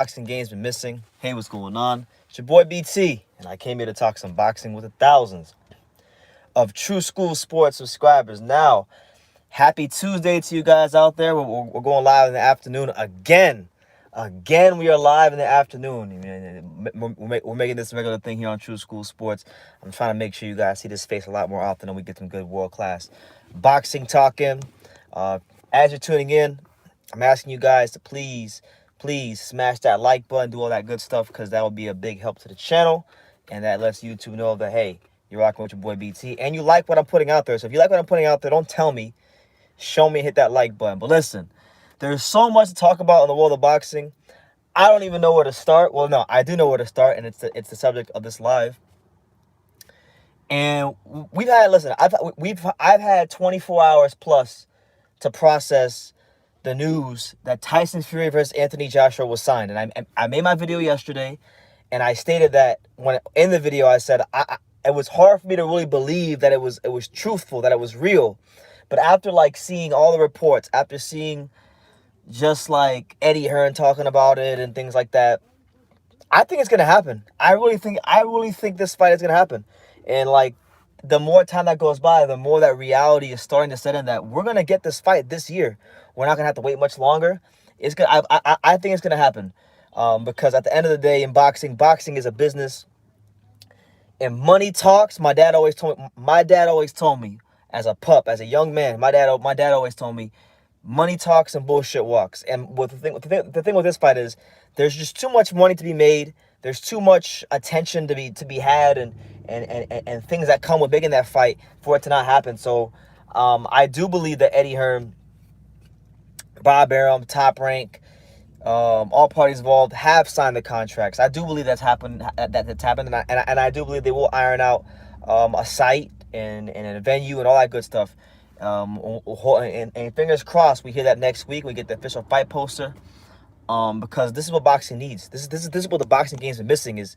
boxing game's been missing. Hey, what's going on? It's your boy BT, and I came here to talk some boxing with the thousands of True School Sports subscribers. Now, happy Tuesday to you guys out there. We're going live in the afternoon again. Again, we are live in the afternoon. We're making this a regular thing here on True School Sports. I'm trying to make sure you guys see this face a lot more often and we get some good world-class boxing talking. As you're tuning in, I'm asking you guys to please smash that like button, do all that good stuff, because that will be a big help to the channel. And that lets YouTube know that, hey, you're rocking with your boy BT. And you like what I'm putting out there. So if you like what I'm putting out there, don't tell me. Show me, hit that like button. But listen, there's so much to talk about in the world of boxing. I don't even know where to start. Well, no, I do know where to start, and it's the subject of this live. And we've had, listen, I've had 24 hours plus to process the news that Tyson Fury versus Anthony Joshua was signed. And I made my video yesterday, and I stated that in the video I said it was hard for me to really believe that it was truthful, that it was real. But after seeing all the reports, after seeing just like Eddie Hearn talking about it and things like that, I think it's gonna happen. I really think this fight is gonna happen. And the more time that goes by, the more that reality is starting to set in that we're gonna get this fight this year. We're not gonna have to wait much longer. It's gonna. I think it's gonna happen. Because at the end of the day, in boxing is a business. And money talks. My dad always told me as a pup, as a young man, my dad always told me, money talks and bullshit walks. And the thing with this fight is, there's just too much money to be made. There's too much attention to be had, and things that come with making that fight for it to not happen. So, I do believe that Eddie Hearn, Bob Arum, Top Rank, all parties involved have signed the contracts. I do believe that's happened. That's happened, and I do believe they will iron out a site and a venue and all that good stuff. And fingers crossed, we hear that next week. We get the official fight poster. Because this is what boxing needs. This is what the boxing game's been missing is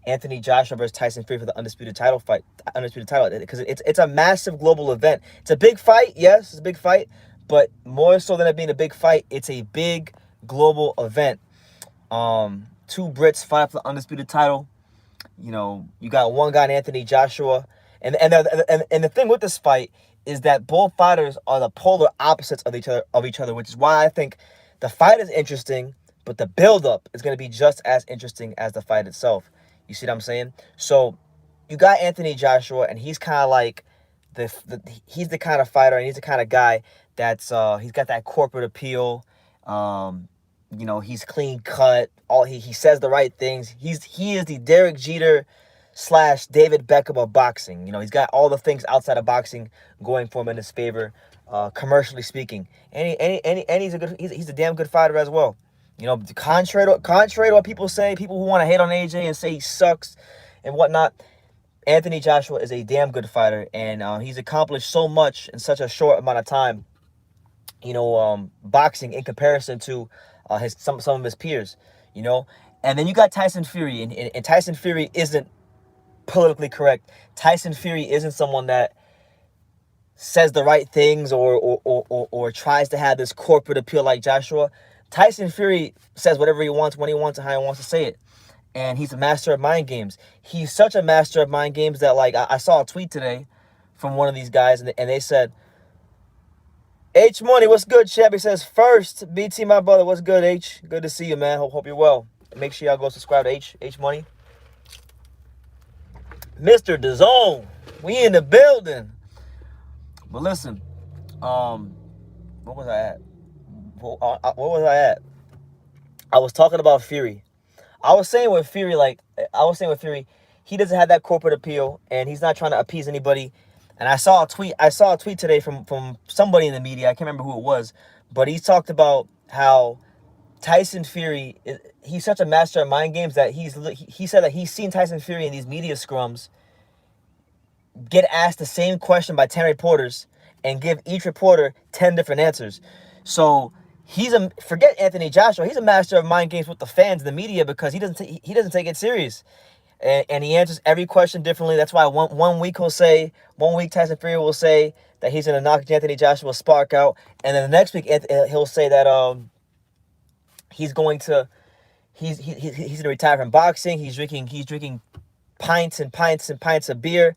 Anthony Joshua versus Tyson Fury for the undisputed title fight. Because it's a massive global event. It's a big fight, yes, it's a big fight, but more so than it being a big fight, it's a big global event. Two Brits fight for the undisputed title. You know, you got one guy in Anthony Joshua, and the thing with this fight is that both fighters are the polar opposites of each other, which is why I think the fight is interesting, but the build-up is going to be just as interesting as the fight itself. You see what I'm saying? So you got Anthony Joshua, and he's kind of like he's the kind of fighter, and he's the kind of guy that's he's got that corporate appeal. You know, he's clean cut. He says the right things. He is the Derek Jeter / David Beckham of boxing. You know, he's got all the things outside of boxing going for him in his favor, commercially speaking. And he's a damn good fighter as well. You know, contrary to what people say, people who want to hate on AJ and say he sucks and whatnot, Anthony Joshua is a damn good fighter, and he's accomplished so much in such a short amount of time. You know, boxing in comparison to some of his peers. You know, and then you got Tyson Fury, and Tyson Fury isn't politically correct. Tyson Fury isn't someone that says the right things or tries to have this corporate appeal like Joshua. Tyson Fury says whatever he wants, when he wants, and how he wants to say it. And he's a master of mind games. He's such a master of mind games that, I saw a tweet today from one of these guys, and they said, H Money, what's good, champ? He says, first, BT, my brother, what's good, H? Good to see you, man. Hope you're well. Make sure y'all go subscribe to H Money. Mr. DAZN, we in the building. But listen, what was I at? I was talking about Fury. I was saying with Fury, he doesn't have that corporate appeal, and he's not trying to appease anybody. And I saw a tweet today from somebody in the media. I can't remember who it was, but he talked about how Tyson Fury, he's such a master of mind games that he said that he's seen Tyson Fury in these media scrums get asked the same question by 10 reporters and give each reporter 10 different answers. So forget Anthony Joshua. He's a master of mind games with the fans, the media, because he doesn't take it serious. And he answers every question differently. That's why one week Tyson Fury will say that he's going to knock Anthony Joshua's spark out. And then the next week he'll say that he's going to he's gonna retire from boxing. He's drinking pints and pints and pints of beer.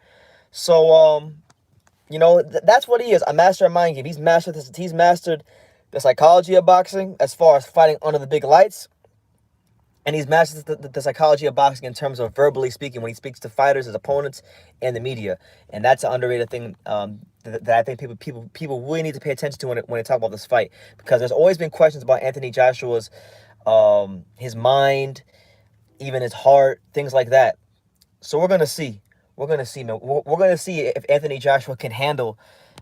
So that's what he is, a master of mind game. He's mastered the psychology of boxing as far as fighting under the big lights. And he's mastered the psychology of boxing in terms of verbally speaking when he speaks to fighters, his opponents, and the media. And that's an underrated thing that I think people really need to pay attention to when they talk about this fight. Because there's always been questions about Anthony Joshua's his mind, even his heart, things like that. So we're going to see. We're going to see, man. We're going to see if Anthony Joshua can handle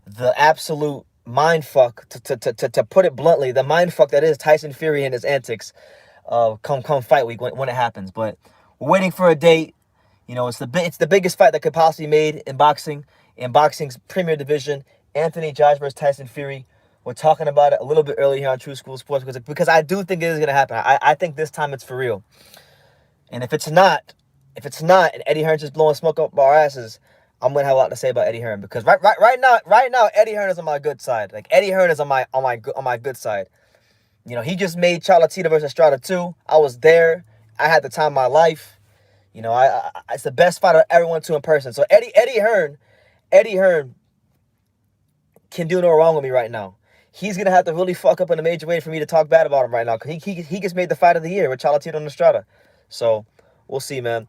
the absolute mind fuck, to put it bluntly, the mind fuck that is Tyson Fury and his antics come fight week when it happens. But we're waiting for a date. It's the biggest fight that could possibly be made in boxing's premier division. Anthony Joshua versus Tyson Fury. We're talking about it a little bit earlier here on True School Sports because I do think it is going to happen. I think this time it's for real. And if it's not, and Eddie Hearn's just blowing smoke up our asses, I'm gonna have a lot to say about Eddie Hearn because right now Eddie Hearn is on my good side. Like Eddie Hearn is on my good side. He just made Chocolatito versus Estrada 2. I was there. I had the time of my life. It's the best fight I ever went to in person. So Eddie Hearn can do no wrong with me right now. He's gonna have to really fuck up in a major way for me to talk bad about him right now because he just made the fight of the year with Chocolatito and Estrada. So we'll see, man.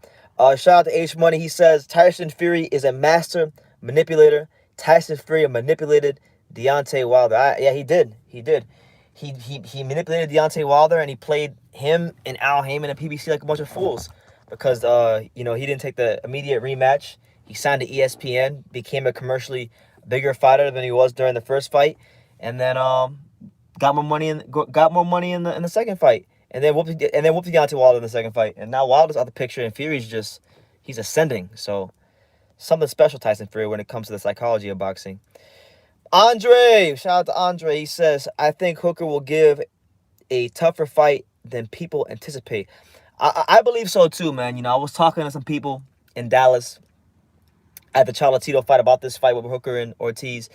Shout out to H Money. He says Tyson Fury is a master manipulator. Tyson Fury manipulated Deontay Wilder. Yeah, he did. He manipulated Deontay Wilder, and he played him and Al Heyman and PBC like a bunch of fools because he didn't take the immediate rematch. He signed to ESPN, became a commercially bigger fighter than he was during the first fight, and then got more money in the second fight. And then whooped Deontay Wilder in the second fight. And now Wilder's out the picture, and Fury's he's ascending. So, something special, Tyson Fury, when it comes to the psychology of boxing. Andre, shout out to Andre. He says, I think Hooker will give a tougher fight than people anticipate. I believe so, too, man. I was talking to some people in Dallas at the Chocolatito fight about this fight with Hooker and Ortiz.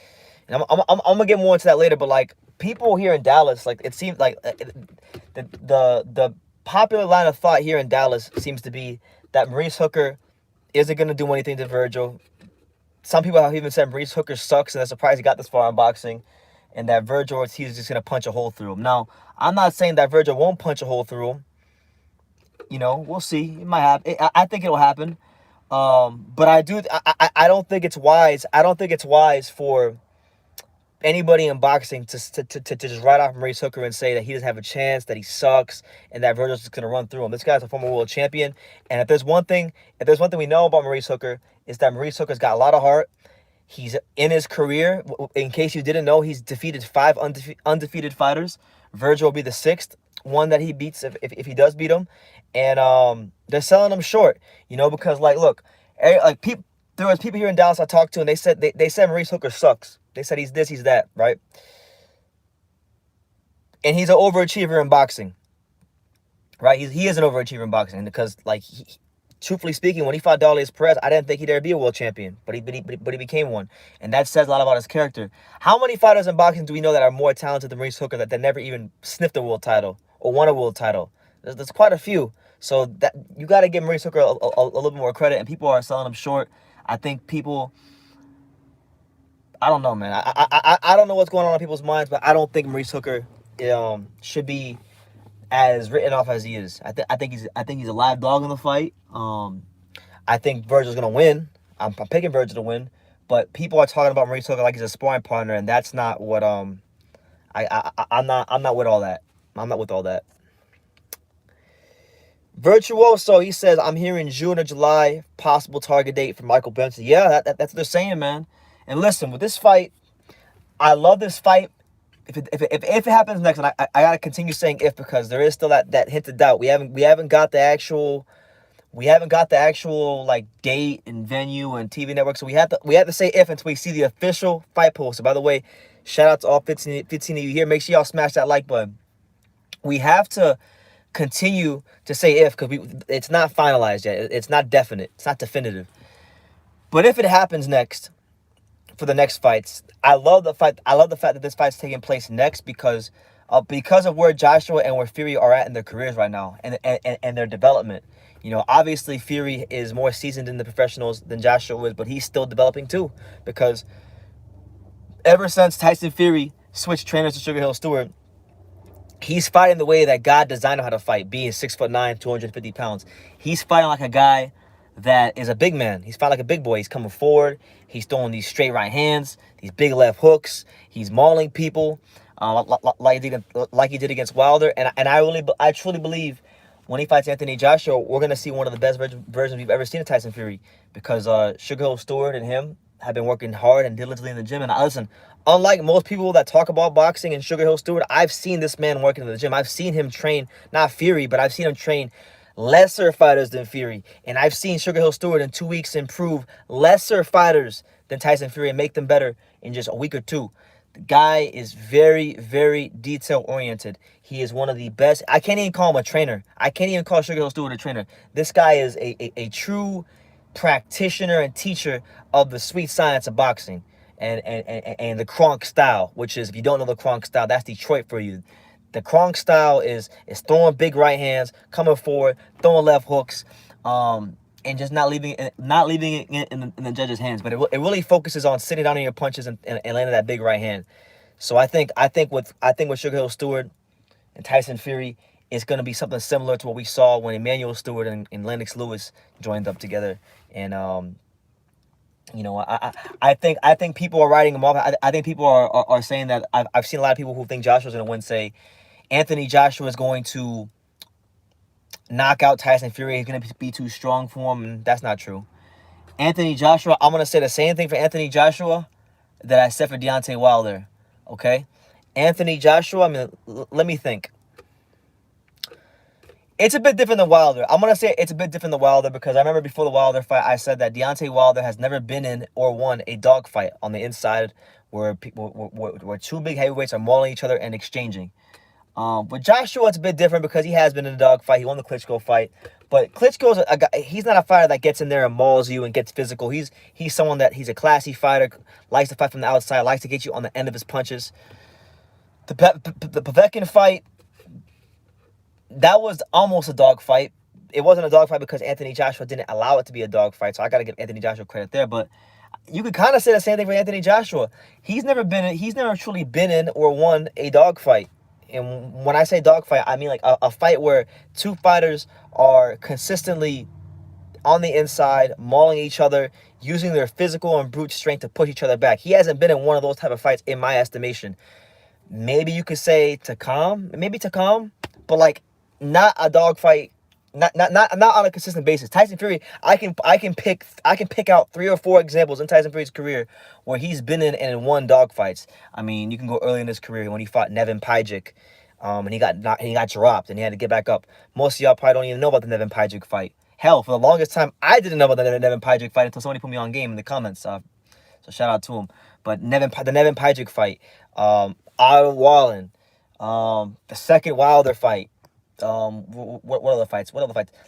And I'm going to get more into that later, but, people here in Dallas, it seems like the popular line of thought here in Dallas seems to be that Maurice Hooker isn't going to do anything to Vergil. Some people have even said Maurice Hooker sucks and they're surprised he got this far in boxing, and that Vergil Ortiz is just going to punch a hole through him. Now, I'm not saying that Vergil won't punch a hole through him. We'll see. It might happen. I think it'll happen. But I don't think it's wise. I don't think it's wise for anybody in boxing to just write off Maurice Hooker and say that he doesn't have a chance, that he sucks, and that Vergil's just gonna run through him. This guy's a former world champion, and if there's one thing we know about Maurice Hooker, is that Maurice Hooker's got a lot of heart. He's in his career. In case you didn't know, he's defeated 5 undefeated fighters. Vergil will be the 6th one that he beats if he does beat him, and they're selling him short, because look, there was people here in Dallas I talked to, and they said Maurice Hooker sucks. They said he's this, he's that, right? And he's an overachiever in boxing, right? He is an overachiever in boxing because, truthfully speaking, when he fought Dalius Perez, I didn't think he'd ever be a world champion, but he became one, and that says a lot about his character. How many fighters in boxing do we know that are more talented than Maurice Hooker that never even sniffed a world title or won a world title? There's quite a few. So that you got to give Maurice Hooker a little bit more credit, and people are selling him short. I think people. I don't know, man. I don't know what's going on in people's minds, but I don't think Maurice Hooker should be as written off as he is. I think he's a live dog in the fight. I think Vergil's gonna win. I'm picking Vergil to win, but people are talking about Maurice Hooker like he's a sparring partner, and that's not what I'm not with all that. I'm not with all that. Virtuoso, he says, I'm hearing June or July possible target date for Michael Benson. Yeah, that's what they're saying, man. And listen, with this fight, I love this fight. If it happens next, and I gotta continue saying if, because there is still that hint of doubt. We haven't got the actual date and venue and TV network. So we have to say if until we see the official fight poster. By the way, shout out to all 15 of you here. Make sure y'all smash that like button. We have to continue to say if because it's not finalized yet. It's not definite. It's not definitive. But if it happens next. For the next fights, I love the fact that this fight's taking place next because because of where Joshua and where Fury are at in their careers right now, and their development. You know, obviously Fury is more seasoned in the professionals than Joshua is, but he's still developing too, because ever since Tyson Fury switched trainers to Sugar Hill Stewart, he's fighting the way that God designed him how to fight, being 6'9", 250 pounds. He's fighting like a guy that is a big man. He's fighting like a big boy. He's coming forward. He's throwing these straight right hands, these big left hooks. He's mauling people, like he did against Wilder. And I truly believe when he fights Anthony Joshua, we're gonna see one of the best versions we've ever seen of Tyson Fury, because Sugar Hill Stewart and him have been working hard and diligently in the gym. And listen, unlike most people that talk about boxing and Sugar Hill Stewart, I've seen this man working in the gym. I've seen him train, not Fury, but I've seen him train lesser fighters than Fury. And I've seen Sugar Hill Stewart in 2 weeks improve lesser fighters than Tyson Fury and make them better in just a week or two. The guy is very, very detail-oriented. He is one of the best. I can't even call him a trainer. I can't even call Sugar Hill Stewart a trainer. This guy is a true practitioner and teacher of the sweet science of boxing and the Kronk style, which is, if you don't know the Kronk style, that's Detroit for you. The Kronk style is throwing big right hands, coming forward, throwing left hooks, and just not leaving it in the judge's hands. But it really focuses on sitting down on your punches and landing that big right hand. So I think with Sugar Hill Stewart and Tyson Fury, it's going to be something similar to what we saw when Emmanuel Stewart and Lennox Lewis joined up together. And you know, I think people are writing him off. I think people are saying that. I've seen a lot of people who think Joshua's going to win say Anthony Joshua is going to knock out Tyson Fury. He's going to be too strong for him, and that's not true. Anthony Joshua, I'm going to say the same thing for Anthony Joshua that I said for Deontay Wilder, okay? Anthony Joshua, I mean, let me think. It's a bit different than Wilder. I'm going to say it's a bit different than Wilder because I remember before the Wilder fight, I said that Deontay Wilder has never been in or won a dogfight on the inside where two big heavyweights are mauling each other and exchanging. With Joshua, it's a bit different because he has been in a dogfight. He won the Klitschko fight. But Klitschko's a guy, he's not a fighter that gets in there and mauls you and gets physical. He's someone that, he's a classy fighter, likes to fight from the outside, likes to get you on the end of his punches. The Povetkin fight, that was almost a dogfight. It wasn't a dogfight because Anthony Joshua didn't allow it to be a dogfight. So I got to give Anthony Joshua credit there. But you could kind of say the same thing for Anthony Joshua. He's never truly been in or won a dogfight. And when I say dogfight, I mean like a fight where two fighters are consistently on the inside, mauling each other, using their physical and brute strength to push each other back. He hasn't been in one of those type of fights in my estimation. Maybe you could say Takam, but like not a dogfight, not on a consistent basis. Tyson Fury, I can pick out 3 or 4 examples in Tyson Fury's career where he's been in and won dogfights. I mean, you can go early in his career when he fought Nevin Pajic, and he got dropped and he had to get back up. Most of y'all probably don't even know about the Nevin Pajic fight. Hell, for the longest time, I didn't know about the Nevin Pajic fight until somebody put me on game in the comments. So shout out to him. But the Nevin Pajic fight, Otto Wallen, the second Wilder fight. What other fights?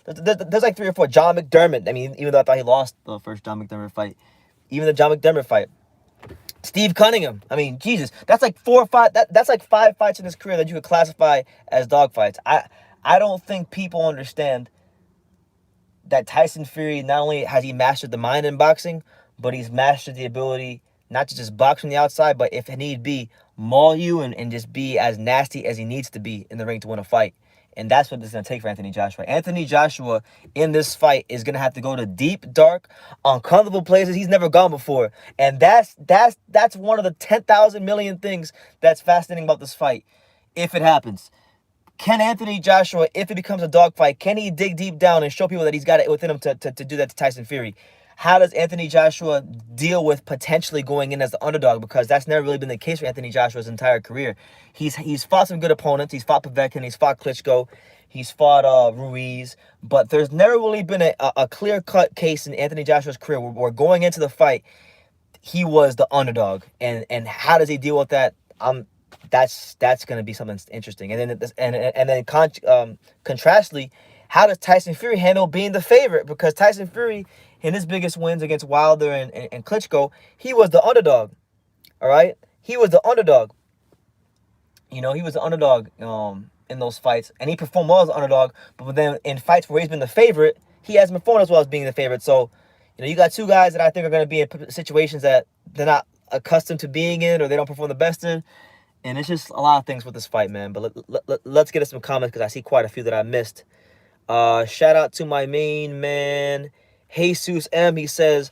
There's like 3 or 4. John McDermott. I mean, even though I thought he lost the first John McDermott fight, even the John McDermott fight. Steve Cunningham. I mean, Jesus, that's like 4 or 5. That's like 5 fights in his career that you could classify as dog fights. I don't think people understand that Tyson Fury, not only has he mastered the mind in boxing, but he's mastered the ability not to just box from the outside, but if need be, maul you and just be as nasty as he needs to be in the ring to win a fight. And that's what it's going to take for Anthony Joshua. Anthony Joshua in this fight is going to have to go to deep, dark, uncomfortable places he's never gone before. And that's one of the 10,000 million things that's fascinating about this fight, if it happens. Can Anthony Joshua, if it becomes a dogfight, can he dig deep down and show people that he's got it within him to do that to Tyson Fury? How does Anthony Joshua deal with potentially going in as the underdog? Because that's never really been the case for Anthony Joshua's entire career. He's fought some good opponents. He's fought Povetkin. He's fought Klitschko. He's fought Ruiz. But there's never really been a clear-cut case in Anthony Joshua's career where going into the fight, he was the underdog. And how does he deal with that? That's going to be something interesting. And then contrastly, how does Tyson Fury handle being the favorite? Because Tyson Fury, in his biggest wins against Wilder and Klitschko, he was the underdog. All right? He was the underdog. You know, he was an underdog in those fights, and he performed well as an underdog. But then in fights where he's been the favorite, he hasn't performed as well as being the favorite. So, you know, you got two guys that I think are going to be in situations that they're not accustomed to being in, or they don't perform the best in. And it's just a lot of things with this fight, man. But let's get to some comments because I see quite a few that I missed. Shout out to my main man, Jesus M. He says,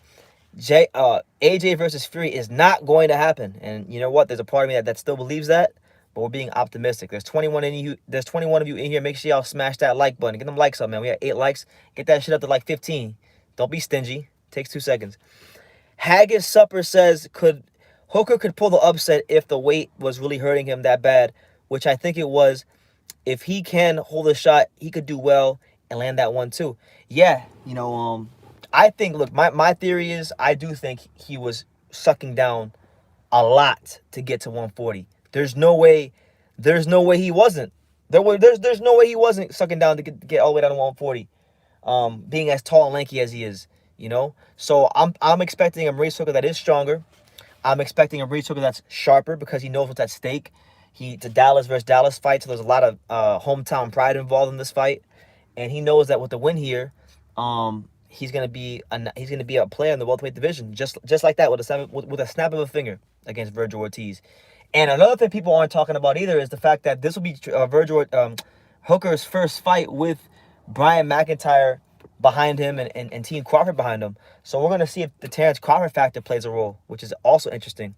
AJ versus Fury is not going to happen. And you know what? There's a part of me that still believes that, but we're being optimistic. There's 21 in you. There's 21 of you in here. Make sure y'all smash that like button. Get them likes up, man. We have 8 likes. Get that shit up to like 15. Don't be stingy. Takes 2 seconds. Haggis Supper says, Hooker could pull the upset if the weight was really hurting him that bad, which I think it was. If he can hold a shot, he could do well and land that one too. Yeah, you know, I think, look, my theory is I do think he was sucking down a lot to get to 140. There's no way he wasn't. There's no way he wasn't sucking down to get all the way down to 140. Being as tall and lanky as he is, you know. So I'm expecting a Maurice Hooker that is stronger. I'm expecting a Maurice Hooker that's sharper because he knows what's at stake. It's a Dallas versus Dallas fight, so there's a lot of hometown pride involved in this fight, and he knows that with the win here, he's gonna be a player in the welterweight division, just like that with a snap of a finger against Vergil Ortiz. And another thing people aren't talking about either is the fact that this will be Hooker's first fight with Brian McIntyre behind him and Team Crawford behind him. So we're gonna see if the Terrence Crawford factor plays a role, which is also interesting.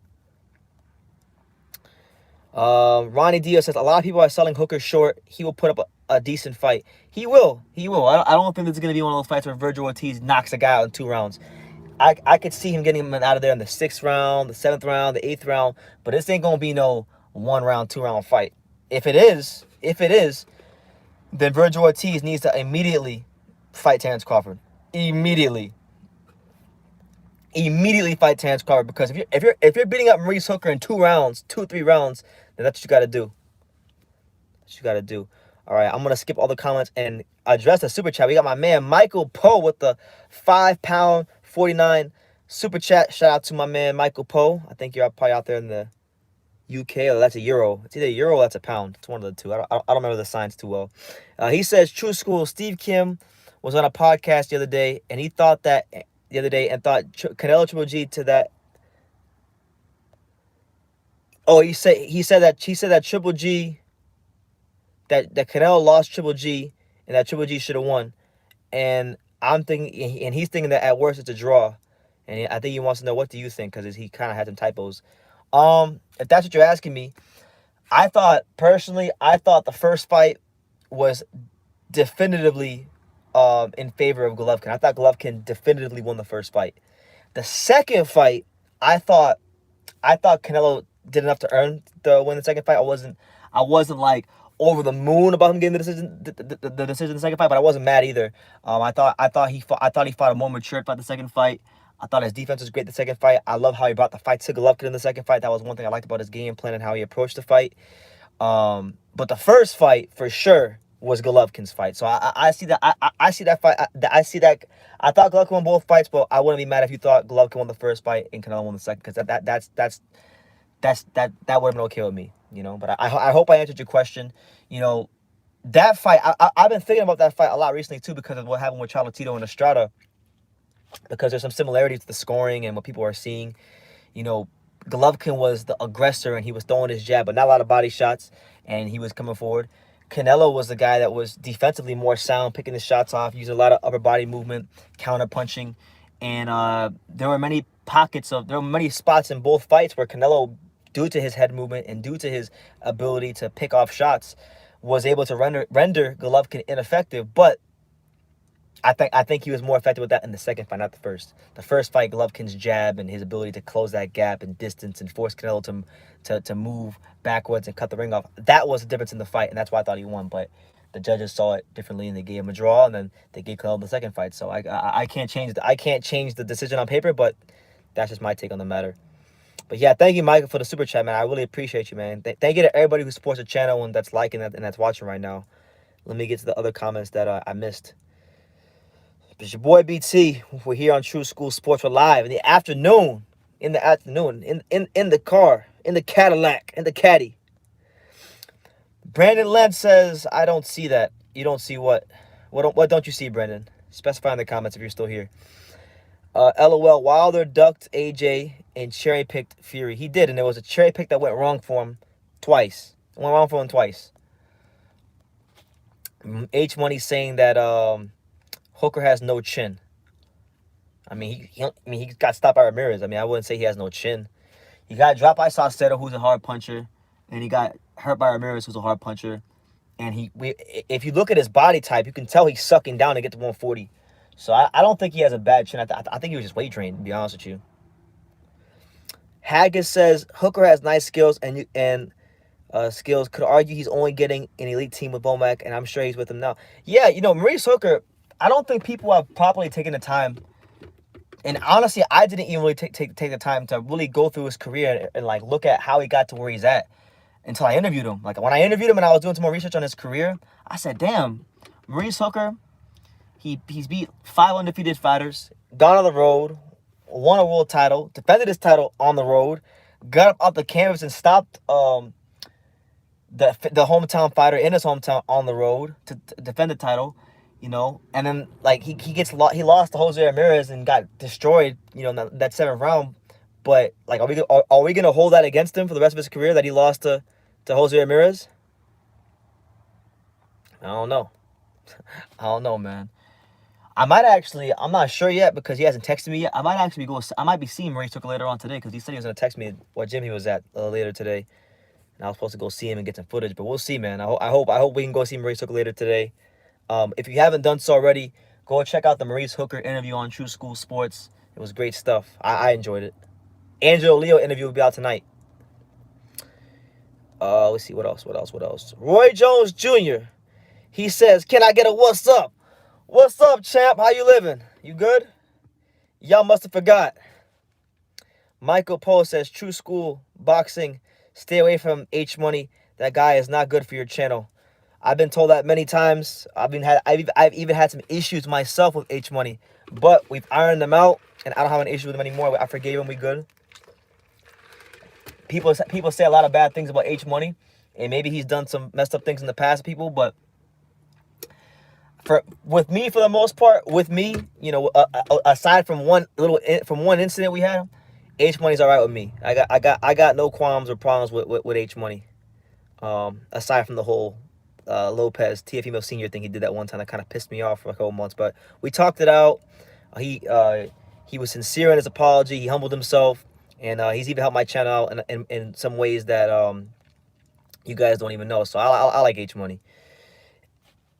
Ronnie Diaz says a lot of people are selling Hooker short. He will put up a decent fight. He will. I don't think this is going to be one of those fights where Vergil Ortiz knocks a guy out in 2 rounds. I could see him getting him out of there in the 6th round, the 7th round, the 8th round. But this ain't going to be no 1 round, 2 round fight. If it is, then Vergil Ortiz needs to immediately fight Terrence Crawford. Immediately fight Terrence Crawford, because if you're beating up Maurice Hooker in 2 rounds, 2-3 rounds, then that's what you got to do. All right, I'm gonna skip all the comments and address the super chat. We got my man Michael Poe with the £5.49 super chat. Shout out to my man Michael Poe. I think you're probably out there in the UK, or that's a euro. It's either a euro or that's a pound. It's one of the two. I don't remember the signs too well. He says, True School, Steve Kim was on a podcast the other day, and he thought Canelo Triple G to that. Oh, he said that Triple G, that Canelo lost Triple G, and that Triple G should have won. And he's thinking that at worst it's a draw. And I think he wants to know, what do you think? Because he kind of had some typos. If that's what you're asking me, I thought the first fight was definitively in favor of Golovkin. I thought Golovkin definitively won the first fight. The second fight, I thought Canelo did enough to earn the win the second fight. I wasn't like over the moon about him getting the decision in the second fight, but I wasn't mad either. I thought he fought a more mature fight the second fight. I thought his defense was great the second fight. I love how he brought the fight to Golovkin in the second fight. That was one thing I liked about his game plan and how he approached the fight. But the first fight for sure was Golovkin's fight. So I see that. I see that fight. I see that. I thought Golovkin won both fights, but I wouldn't be mad if you thought Golovkin won the first fight and Canelo won the second, because that would have been okay with me, you know. But I hope I answered your question. You know, that fight, I've been thinking about that fight a lot recently too, because of what happened with Chocolatito and Estrada, because there's some similarities to the scoring and what people are seeing. You know, Golovkin was the aggressor and he was throwing his jab, but not a lot of body shots, and he was coming forward. Canelo was the guy that was defensively more sound, picking the shots off, using a lot of upper body movement, counter punching, and there were many spots in both fights where Canelo, due to his head movement and due to his ability to pick off shots, was able to render Golovkin ineffective. But I think he was more effective with that in the second fight, not the first. The first fight, Golovkin's jab and his ability to close that gap and distance and force Canelo to move backwards and cut the ring off, that was the difference in the fight, and that's why I thought he won. But the judges saw it differently, and they gave him a draw, and then they gave Canelo the second fight. So I can't change the decision on paper, but that's just my take on the matter. But yeah, thank you, Michael, for the super chat, man. I really appreciate you, man. Thank you to everybody who supports the channel and that's liking that and that's watching right now. Let me get to the other comments that I missed. It's your boy BT. We're here on True School Sports. We're live in the afternoon. In the car, in the Cadillac, in the caddy. Brandon Lentz says, I don't see that. You don't see what? What don't you see, Brandon? Specify in the comments if you're still here. LOL, Wilder ducked AJ and cherry-picked Fury. He did, and there was a cherry pick that went wrong for him twice. Went wrong for him twice. H Money saying that Hooker has no chin. I mean, he got stopped by Ramirez. I mean, I wouldn't say he has no chin. He got dropped by Saucedo, who's a hard puncher, and he got hurt by Ramirez, who's a hard puncher. And if you look at his body type, you can tell he's sucking down to get to 140. So I don't think he has a bad chin. I think he was just weight trained, to be honest with you. Haggis says Hooker has nice skills and skills. Could argue he's only getting an elite team with Bomac, and I'm sure he's with him now. Yeah, Maurice Hooker, I don't think people have properly taken the time. And honestly, I didn't even really take the time to really go through his career and like look at how he got to where he's at until I interviewed him. Like when I interviewed him and I was doing some more research on his career, I said, damn, Maurice Hooker, he's beat 5 undefeated fighters, gone on the road, won a world title, defended his title on the road, got up off the canvas and stopped the hometown fighter in his hometown on the road to defend the title. And then like he lost to Jose Ramirez and got destroyed, in that 7th round. But like, are we gonna hold that against him for the rest of his career that he lost to Jose Ramirez? I don't know, man. I'm not sure yet because he hasn't texted me yet. I might be seeing Maurice Hooker later on today because he said he was gonna text me what gym he was at later today, and I was supposed to go see him and get some footage. But we'll see, man. I hope we can go see Maurice Hooker later today. If you haven't done so already, go check out the Maurice Hooker interview on True School Sports. It was great stuff. I enjoyed it. Angelo Leo interview will be out tonight. Let's see, what else? Roy Jones Jr. He says, can I get a what's up? What's up, champ? How you living? You good? Y'all must have forgot. Michael Poe says, True School Boxing. Stay away from H Money. That guy is not good for your channel. I've been told that many times. I've even had some issues myself with H Money, but we've ironed them out, and I don't have an issue with him anymore. I forgave him. We good. People say a lot of bad things about H Money, and maybe he's done some messed up things in the past, people. But with me, for the most part, aside from one incident we had, H Money's all right with me. I got no qualms or problems with H Money. Aside from the whole Lopez TFMO Senior thing he did that one time that kind of pissed me off for a couple months, but we talked it out. He was sincere in his apology. He humbled himself, and he's even helped my channel out in some ways that you guys don't even know. So I like H Money.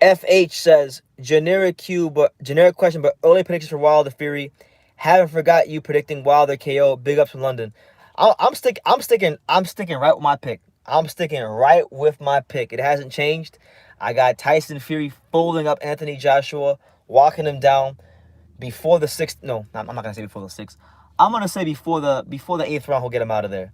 FH says generic question, but early predictions for Wilder Fury. Haven't forgot you predicting Wilder KO. Big ups from London. I'm sticking right with my pick. I'm sticking right with my pick. It hasn't changed. I got Tyson Fury folding up Anthony Joshua, walking him down before the 6th. No, I'm not gonna say before the 6th. I'm gonna say before the 8th round, he'll get him out of there.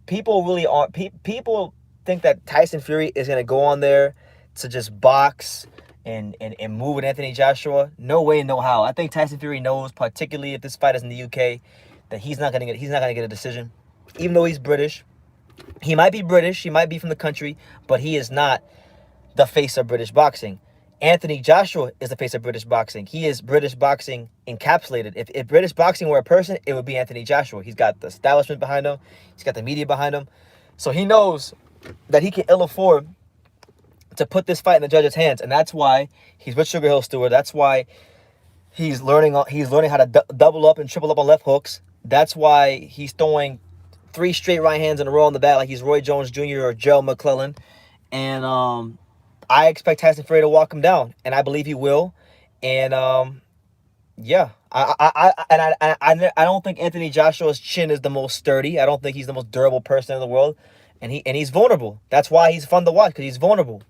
People really aren't. People think that Tyson Fury is gonna go on there to just box and move with Anthony Joshua. No way, no how. I think Tyson Fury knows, particularly if this fight is in the UK, that he's not gonna get a decision, even though he's British. He might be British, he might be from the country, but he is not the face of British boxing. Anthony Joshua is the face of British boxing. He is British boxing encapsulated. If British boxing were a person, it would be Anthony Joshua. He's got the establishment behind him. He's got the media behind him. So he knows that he can ill afford to put this fight in the judge's hands. And that's why he's with Sugar Hill Stewart. That's why he's learning how to double up and triple up on left hooks. That's why he's throwing 3 straight right hands in a row on the bat like he's Roy Jones Jr. or Joe McClellan. And I expect Tyson Fury to walk him down, and I believe he will. And yeah, I don't think Anthony Joshua's chin is the most sturdy. I don't think he's the most durable person in the world, and he's vulnerable. That's why he's fun to watch, because he's vulnerable.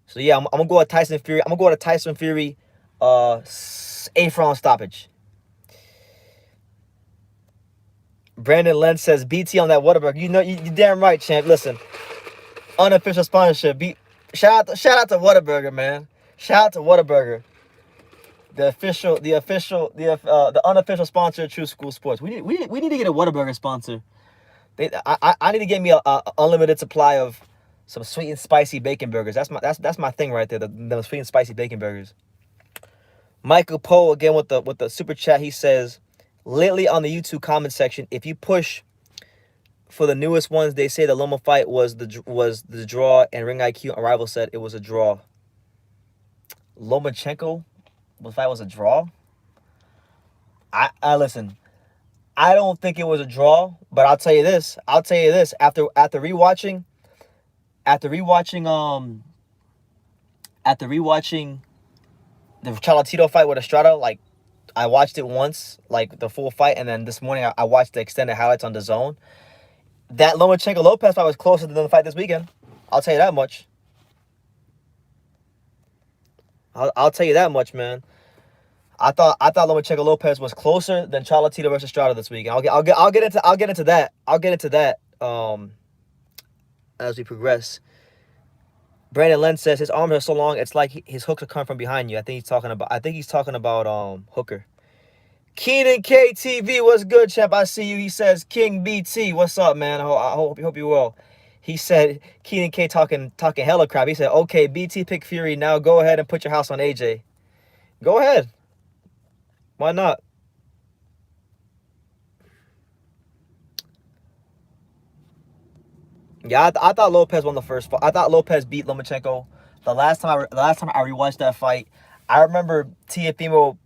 So yeah, I'm gonna go with Tyson Fury. I'm gonna go with Tyson Fury 8th round stoppage. Brandon Lentz says, BT on that Whataburger. You're damn right, champ. Listen, unofficial sponsorship. Shout out to Whataburger, man. Shout out to Whataburger. The unofficial sponsor of True School Sports. We need to get a Whataburger sponsor. I need to get me a unlimited supply of Some sweet and spicy bacon burgers. That's my thing right there. The sweet and spicy bacon burgers. Michael Poe again with the super chat. He says, lately on the YouTube comment section, if you push for the newest ones, they say the Loma fight was the draw, and Ring IQ Arrival said it was a draw. Lomachenko, the fight was a draw. I listen. I don't think it was a draw, but I'll tell you this. After rewatching the Chocolatito fight with Estrada, like, I watched it once, like, the full fight, and then this morning I watched the extended highlights on the Zone. That Lomachenko-Lopez fight was closer than the fight this weekend. I'll tell you that much. I'll tell you that much, man. I thought Lomachenko-Lopez was closer than Chocolatito versus Estrada this weekend. I'll get into that as we progress. Brandon Len says his arms are so long, it's like his hooks are coming from behind you. I think he's talking about Hooker. Keenan KTV, what's good, champ? I see you. He says King BT, what's up, man? I hope you're well. He said Keenan K talking hella crap. He said, okay, BT pick Fury. Now go ahead and put your house on AJ. Go ahead. Why not? Yeah, I thought Lopez won the first fight. I thought Lopez beat Lomachenko. The last time I rewatched that fight, I remember Teofimo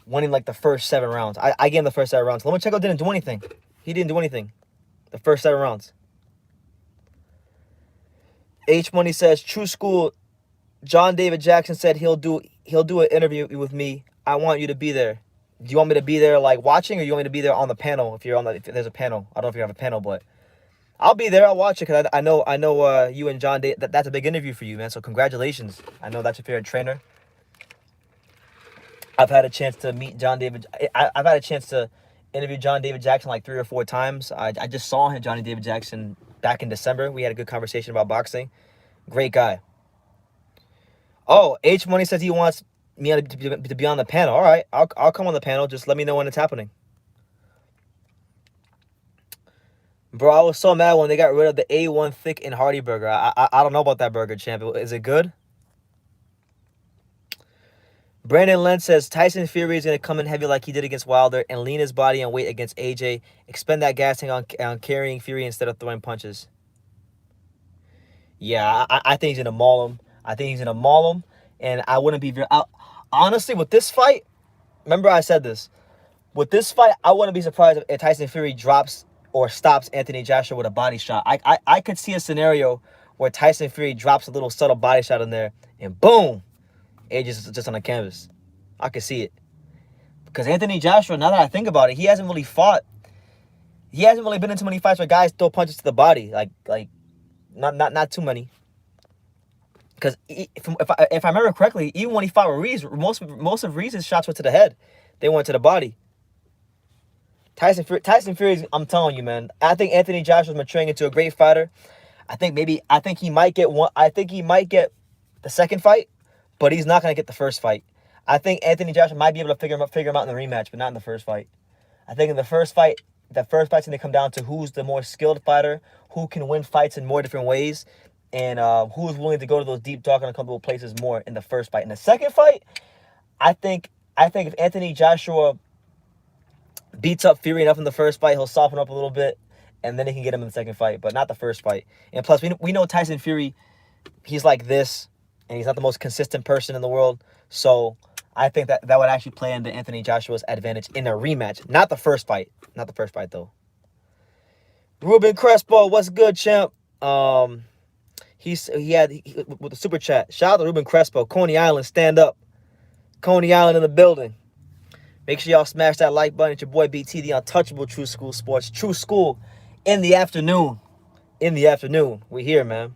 winning like the first 7 rounds. I gave him the first 7 rounds. Lomachenko didn't do anything. He didn't do anything the first 7 rounds. H Money says, True School, John David Jackson said he'll do an interview with me. I want you to be there. Do you want me to be there like watching, or you want me to be there on the panel if there's a panel? I don't know if you have a panel, but I'll be there. I'll watch it because I know you and John David, that's a big interview for you, man. So congratulations. I know that's your favorite trainer. I've had a chance to meet John David. I've had a chance to interview John David Jackson like 3 or 4 times. I just saw him, Johnny David Jackson, back in December. We had a good conversation about boxing. Great guy. Oh, H Money says he wants me to be on the panel. All right, I'll come on the panel. Just let me know when it's happening. Bro, I was so mad when they got rid of the A1 thick and hearty burger. I don't know about that burger, champ. Is it good? Brandon Len says Tyson Fury is going to come in heavy like he did against Wilder and lean his body and weight against AJ. Expend that gas tank on carrying Fury instead of throwing punches. Yeah, I think he's going to maul him. And I wouldn't be very... honestly, with this fight, remember I said this. With this fight, I wouldn't be surprised if Tyson Fury drops or stops Anthony Joshua with a body shot. I could see a scenario where Tyson Fury drops a little subtle body shot in there and boom, AJ's just on the canvas. I could see it. Because Anthony Joshua, now that I think about it, he hasn't really been in too many fights where guys throw punches to the body. Like not too many. Because if I remember correctly, even when he fought Maurice, most of Reese's shots were to the head. They went to the body. Tyson Fury, I'm telling you, man. I think Anthony Joshua's maturing into a great fighter. I think he might get the second fight, but he's not gonna get the first fight. I think Anthony Joshua might be able to figure him out in the rematch, but not in the first fight. I think in the first fight's gonna come down to who's the more skilled fighter, who can win fights in more different ways, and who's willing to go to those deep, dark, and uncomfortable places more in the first fight. In the second fight, I think if Anthony Joshua beats up Fury enough in the first fight, he'll soften up a little bit, and then he can get him in the second fight, but not the first fight. And plus, we know Tyson Fury, he's like this, and he's not the most consistent person in the world. So I think that would actually play into Anthony Joshua's advantage in a rematch, not the first fight. Not the first fight, though. Ruben Crespo, what's good, champ? He with the super chat. Shout out to Ruben Crespo. Coney Island, stand up. Coney Island in the building. Make sure y'all smash that like button. It's your boy BT, the untouchable True School Sports. True School in the afternoon. We here, man.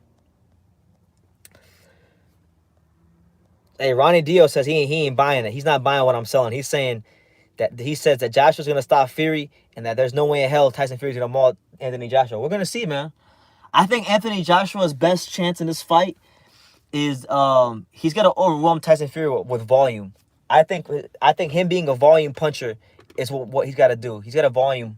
Hey, Ronnie Dio says he ain't buying it. He's not buying what I'm selling. He says that Joshua's gonna stop Fury and that there's no way in hell Tyson Fury's gonna maul Anthony Joshua. We're gonna see, man. I think Anthony Joshua's best chance in this fight is he's gonna overwhelm Tyson Fury with volume. I think him being a volume puncher is what he's got to do. He's got to volume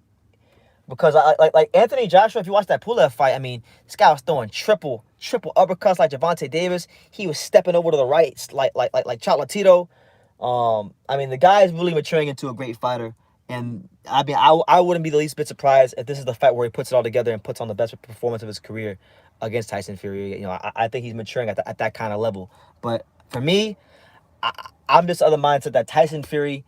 Because like Anthony Joshua, if you watch that Pulev fight, I mean, this guy was throwing triple uppercuts like Gervonta Davis. He was stepping over to the right like Chocolatito. I mean, the guy is really maturing into a great fighter. And I mean, I wouldn't be the least bit surprised if this is the fight where he puts it all together and puts on the best performance of his career against Tyson Fury. You know, I think he's maturing at that kind of level. But for me, I'm just of the mindset that Tyson Fury,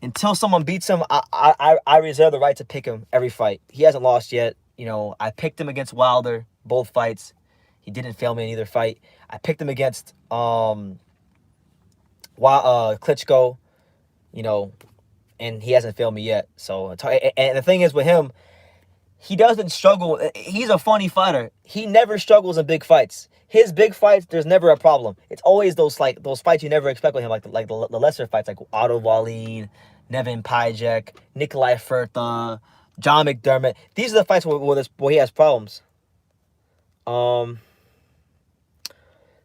until someone beats him, I reserve the right to pick him every fight. He hasn't lost yet. You know, I picked him against Wilder, both fights. He didn't fail me in either fight. I picked him against Klitschko, you know, and he hasn't failed me yet. So, and the thing is with him, he doesn't struggle. He's a funny fighter. He never struggles in big fights. His big fights, there's never a problem. It's always those fights you never expect with him, like the lesser fights, like Otto Wallin, Nevin Pajek, Nikolai Furta, John McDermott. These are the fights where he has problems.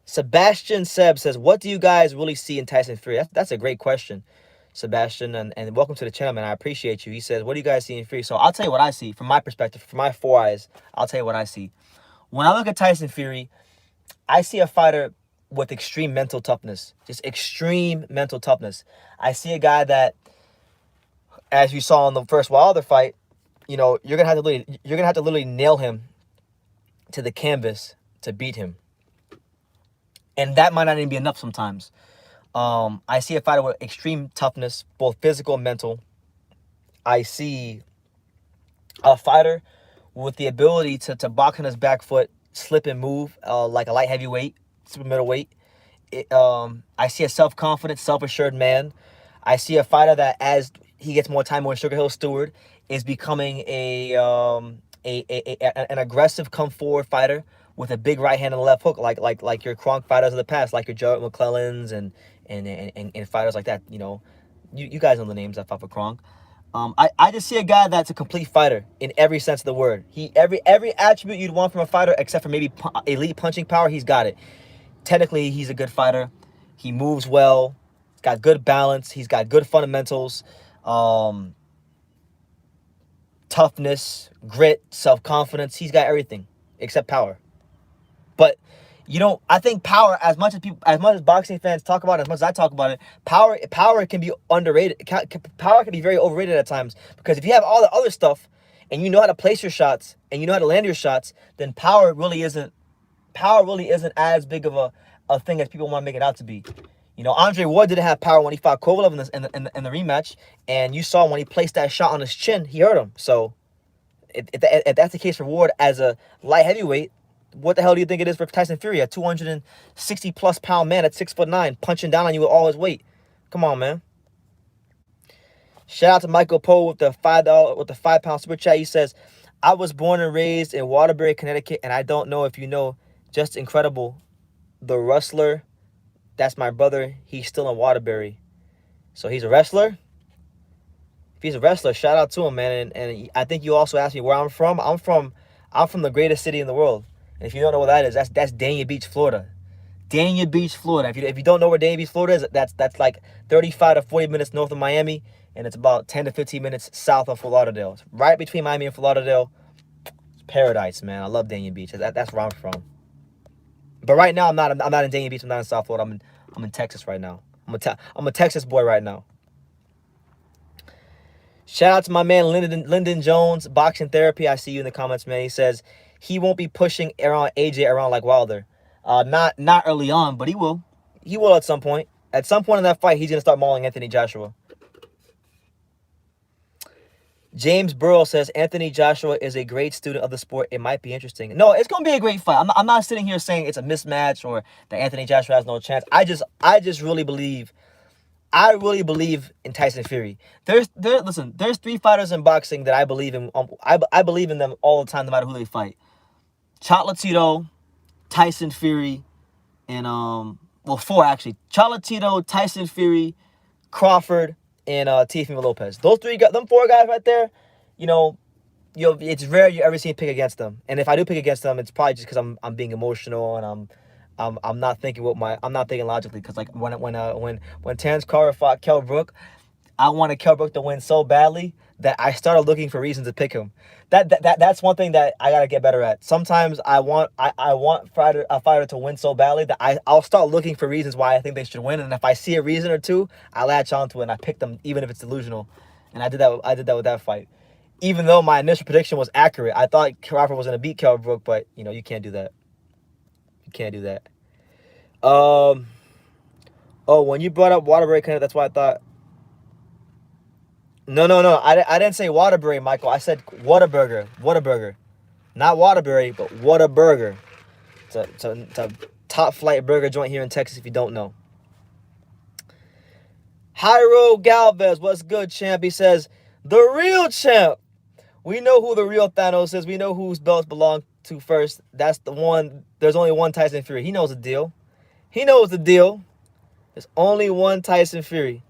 Sebastian Seb says, what do you guys really see in Tyson Fury? That's a great question, Sebastian, and welcome to the channel, man. I appreciate you. He says, what do you guys see in Fury? So I'll tell you what I see from my perspective, from my 4 eyes. I'll tell you what I see. When I look at Tyson Fury, I see a fighter with extreme mental toughness, just extreme mental toughness. I see a guy that, as you saw in the first Wilder fight, you know, you're gonna have to literally nail him to the canvas to beat him, and that might not even be enough sometimes. I see a fighter with extreme toughness, both physical and mental. I see a fighter with the ability to box on his back foot, slip and move like a light heavyweight, super middleweight. I see a self-confident, self-assured man. I see a fighter that, as he gets more time with Sugar Hill Stewart, is becoming an aggressive, come-forward fighter with a big right hand and a left hook, like your Kronk fighters of the past, like your Jarrett McClellans and fighters like that. You know, you guys know the names that fought for Kronk. I just see a guy that's a complete fighter in every sense of the word. Every attribute you'd want from a fighter, except for maybe elite punching power, he's got it. Technically, he's a good fighter. He moves well. He's got good balance. He's got good fundamentals. Toughness, grit, self-confidence. He's got everything except power. But I think power, as much as boxing fans talk about it, as much as I talk about it, power can be underrated. Power can be very overrated at times, because if you have all the other stuff and you know how to place your shots and you know how to land your shots, then power really isn't as big of a thing as people want to make it out to be. You know, Andre Ward didn't have power when he fought Kovalev in the rematch, and you saw when he placed that shot on his chin, he hurt him. So if that's the case for Ward as a light heavyweight, what the hell do you think it is for Tyson Fury, a 260+ pound man at 6'9", punching down on you with all his weight? Come on, man. Shout out to Michael Poe with the £5 super chat. He says, I was born and raised in Waterbury, Connecticut, and I don't know if you know, just incredible. The Rustler, that's my brother. He's still in Waterbury. So he's a wrestler? If he's a wrestler, shout out to him, man. And I think you also asked me where I'm from. I'm from the greatest city in the world. And if you don't know what that is, that's Dania Beach, Florida. Dania Beach, Florida. If you don't know where Dania Beach, Florida is, that's like 35 to 40 minutes north of Miami, and it's about 10 to 15 minutes south of Fort Lauderdale. It's right between Miami and Fort Lauderdale. It's paradise, man. I love Dania Beach. That's where I'm from. But right now, I'm not in Dania Beach. I'm not in South Florida. I'm in Texas right now. I'm a Texas boy right now. Shout out to my man Lyndon Jones, Boxing Therapy. I see you in the comments, man. He says he won't be pushing AJ around like Wilder. Not early on, but he will. He will at some point. At some point in that fight, he's gonna start mauling Anthony Joshua. James Burrow says Anthony Joshua is a great student of the sport. It might be interesting. No, it's gonna be a great fight. I'm not sitting here saying it's a mismatch or that Anthony Joshua has no chance. I just really believe. I really believe in Tyson Fury. There's 3 fighters in boxing that I believe in. I believe in them all the time, no matter who they fight. Chocolatito, Tyson Fury, and 4 actually. Chocolatito, Tyson Fury, Crawford, and Teofimo Lopez. Them 4 guys right there. It's rare you ever see me pick against them. And if I do pick against them, it's probably just because I'm being emotional and I'm not thinking logically, because when Terrence Crawford fought Kell Brook, I wanted Kell Brook to win so badly that I started looking for reasons to pick him. That's one thing that I gotta get better at. Sometimes I want a fighter to win so badly that I'll start looking for reasons why I think they should win, and if I see a reason or two, I latch onto it and I pick them even if it's delusional. And I did that with that fight. Even though my initial prediction was accurate, I thought Crawford was gonna beat Kell Brook, but you can't do that. You can't do that. Oh, when you brought up Waterbury, that's why I thought. No. I didn't say Waterbury, Michael. I said Whataburger. Whataburger. Not Waterbury, but Whataburger. It's a top flight burger joint here in Texas if you don't know. Jairo Galvez, what's good, champ? He says, the real champ. We know who the real Thanos is. We know whose belts belong to first. That's the one. There's only one Tyson Fury. He knows the deal. He knows the deal. There's only one Tyson Fury.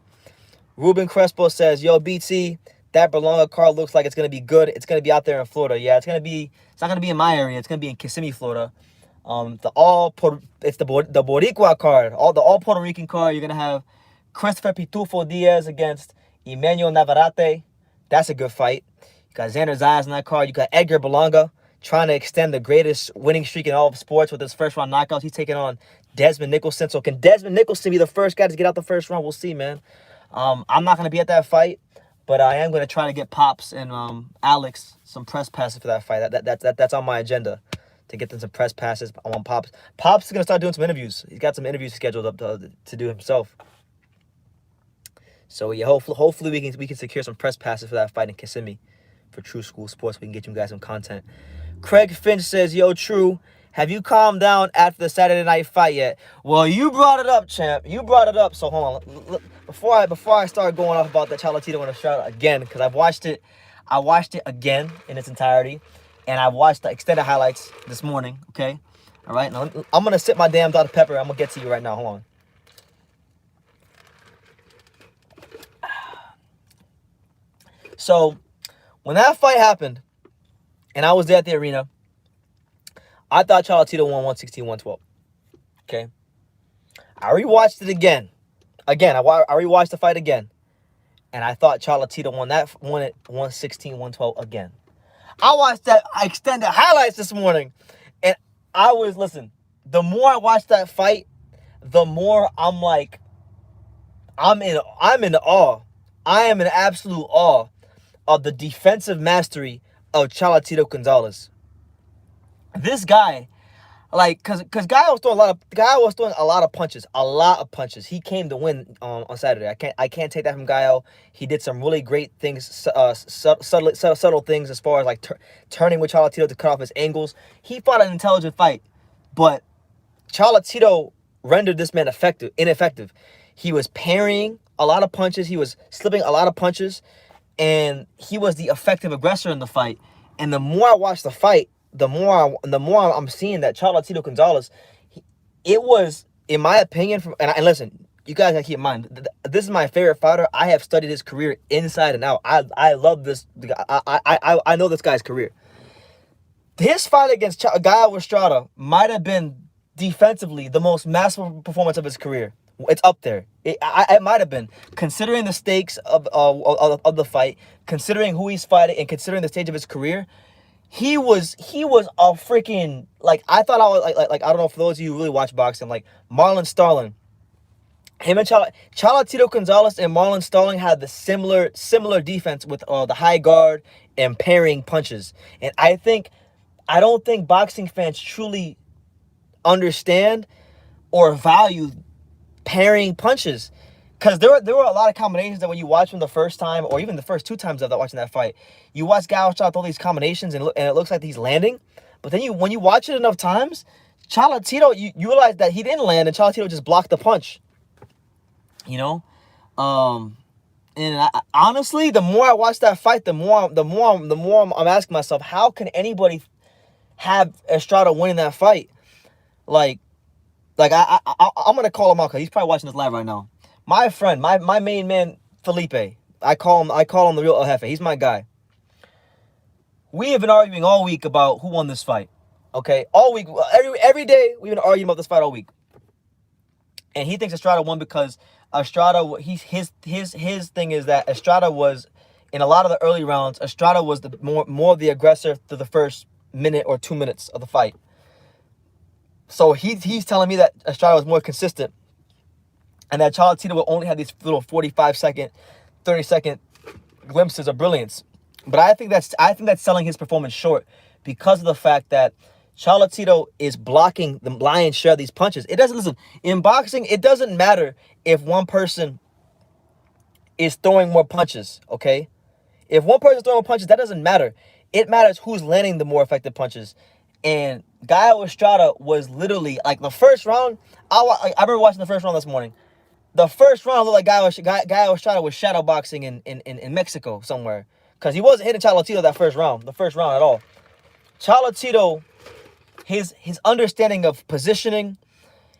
Ruben Crespo says, yo, BT, that Berlanga card looks like it's going to be good. It's going to be out there in Florida. Yeah, it's not going to be in my area. It's going to be in Kissimmee, Florida. It's the Boricua card. The all Puerto Rican card. You're going to have Christopher Pitufo Diaz against Emmanuel Navarrete. That's a good fight. You got Xander Zayas on that card. You got Edgar Berlanga trying to extend the greatest winning streak in all of sports with his first round knockouts. He's taking on Desmond Nicholson. So can Desmond Nicholson be the first guy to get out the first round? We'll see, man. I'm not going to be at that fight, but I am going to try to get Pops and Alex some press passes for that fight. That's on my agenda, to get them some press passes. I want Pops. Pops is going to start doing some interviews. He's got some interviews scheduled up to do himself. So, yeah, hopefully we can secure some press passes for that fight in Kissimmee for True School Sports. We can get you guys some content. Craig Finch says, yo, True, have you calmed down after the Saturday night fight yet? Well, you brought it up, champ. You brought it up. So, hold on. Look, before I start going off about the Chocolatito and Estrada again, because I watched it again in its entirety, and I watched the extended highlights this morning, okay? All right? Now, I'm going to sip my damn Dr. Pepper. I'm going to get to you right now. Hold on. So, when that fight happened, and I was there at the arena, I thought Chocolatito won 116-112. Okay? I rewatched it again. I rewatched the fight again. And I thought Chocolatito won it 116-112 again. I watched that extended highlights this morning. And the more I watched that fight, the more I'm like, I'm in awe. I am in absolute awe of the defensive mastery of Chocolatito Gonzalez. This guy, cause Guy was throwing a lot of punches. He came to win on Saturday. I can't take that from Guy. He did some really great things, subtle things as far as turning with Chocolatito to cut off his angles. He fought an intelligent fight, but Chocolatito rendered this man ineffective. He was parrying a lot of punches. He was slipping a lot of punches, and he was the effective aggressor in the fight. And the more I watch the fight, the more I'm seeing that Chocolatito Gonzalez, it was, in my opinion, and listen, you guys gotta keep in mind, this is my favorite fighter. I have studied his career inside and out. I love this. I know this guy's career. His fight against Gaio Estrada might have been defensively the most masterful performance of his career. It's up there. It might have been, considering the stakes of the fight, considering who he's fighting, and considering the stage of his career. He was a freaking, I thought I was I don't know, for those of you who really watch boxing, Marlon Starling. Him and Chocolatito Gonzalez and Marlon Starling had the similar defense with the high guard and parrying punches. And I don't think boxing fans truly understand or value parrying punches. Because there were a lot of combinations that when you watch them the first time, or even the first two times of watching that fight, you watch Guy with all these combinations and it looks like he's landing. But then when you watch it enough times, Chocolatito, you realize that he didn't land and Chocolatito just blocked the punch. And honestly, the more I watch that fight, the more I'm asking myself, how can anybody have Estrada winning that fight? I'm gonna call him out because he's probably watching this live right now. My friend, my main man, Felipe. I call him the real El Jefe. He's my guy. We have been arguing all week about who won this fight. Okay, all week, every day we've been arguing about this fight all week. And he thinks Estrada won because Estrada, his thing is that Estrada was in a lot of the early rounds, Estrada was the more of the aggressor through the first minute or 2 minutes of the fight. So he's telling me that Estrada was more consistent, and that Chocolatito will only have these little 45-second, 30-second glimpses of brilliance. But I think that's selling his performance short because of the fact that Chocolatito is blocking the lion's share of these punches. It doesn't, listen, in boxing, it doesn't matter if one person is throwing more punches, okay? If one person's throwing punches, that doesn't matter. It matters who's landing the more effective punches. And Gallo Estrada was literally, like, the first round, I remember watching the first round this morning. The first round looked like Gallo Estrada was shadow boxing in Mexico somewhere. Because he wasn't hitting Chocolatito the first round at all. Chocolatito, his understanding of positioning,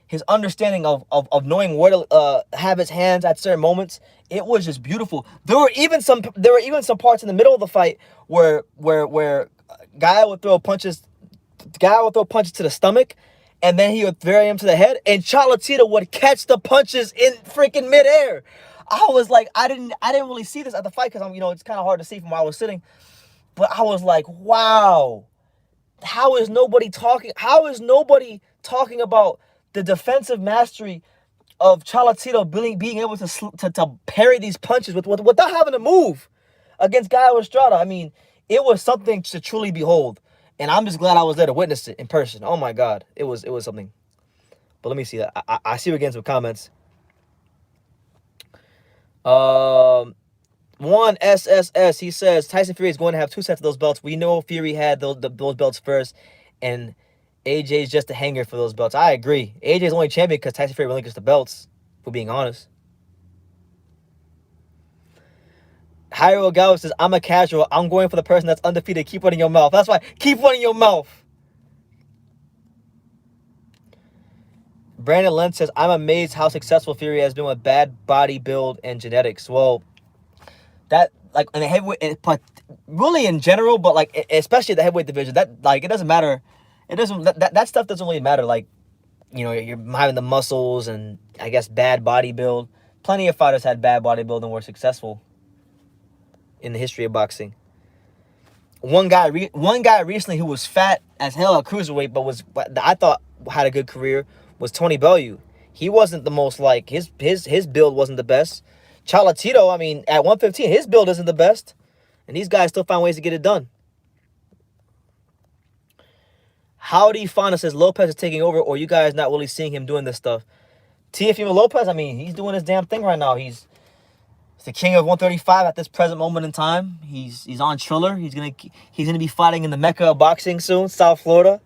his understanding of knowing where to have his hands at certain moments, it was just beautiful. There were even some parts in the middle of the fight where Guy would throw punches to the stomach, and then he would vary him to the head, and Chocolatito would catch the punches in freaking midair. I was like, I didn't really see this at the fight because it's kind of hard to see from where I was sitting, but I was like, wow, how is nobody talking about the defensive mastery of Chocolatito being able to parry these punches without having to move against Gallo Estrada? I mean, it was something to truly behold, and I'm just glad I was there to witness it in person. Oh my God, it was something. But let me see that. I see we're getting some comments. One SSS, he says Tyson Fury is going to have 2 sets of those belts. We know Fury had those belts first, and AJ's just a hanger for those belts. I agree. AJ's only champion because Tyson Fury relinquished the belts, for being honest. Jairo Gallo says, I'm a casual. I'm going for the person that's undefeated. Keep one in your mouth. That's why. Keep one in your mouth. Brandon Lentz says, I'm amazed how successful Fury has been with bad body build and genetics. Well, that, like, in the heavyweight, but really in general, but like especially the heavyweight division, that, like, it doesn't matter. It doesn't, that stuff doesn't really matter. Like, you're having the muscles and I guess bad body build. Plenty of fighters had bad body build and were successful in the history of boxing. One guy recently who was fat as hell at cruiserweight, but I thought had a good career, was Tony Bellew. He wasn't the most, like, his build wasn't the best. Chocolatito, I mean, at 115, his build isn't the best. And these guys still find ways to get it done. Howdy Fauna says Lopez is taking over, or you guys not really seeing him doing this stuff. Teofimo Lopez, I mean, he's doing his damn thing right now. He's the king of 135 at this present moment in time. He's on Triller. He's gonna be fighting in the Mecca of boxing soon, South Florida.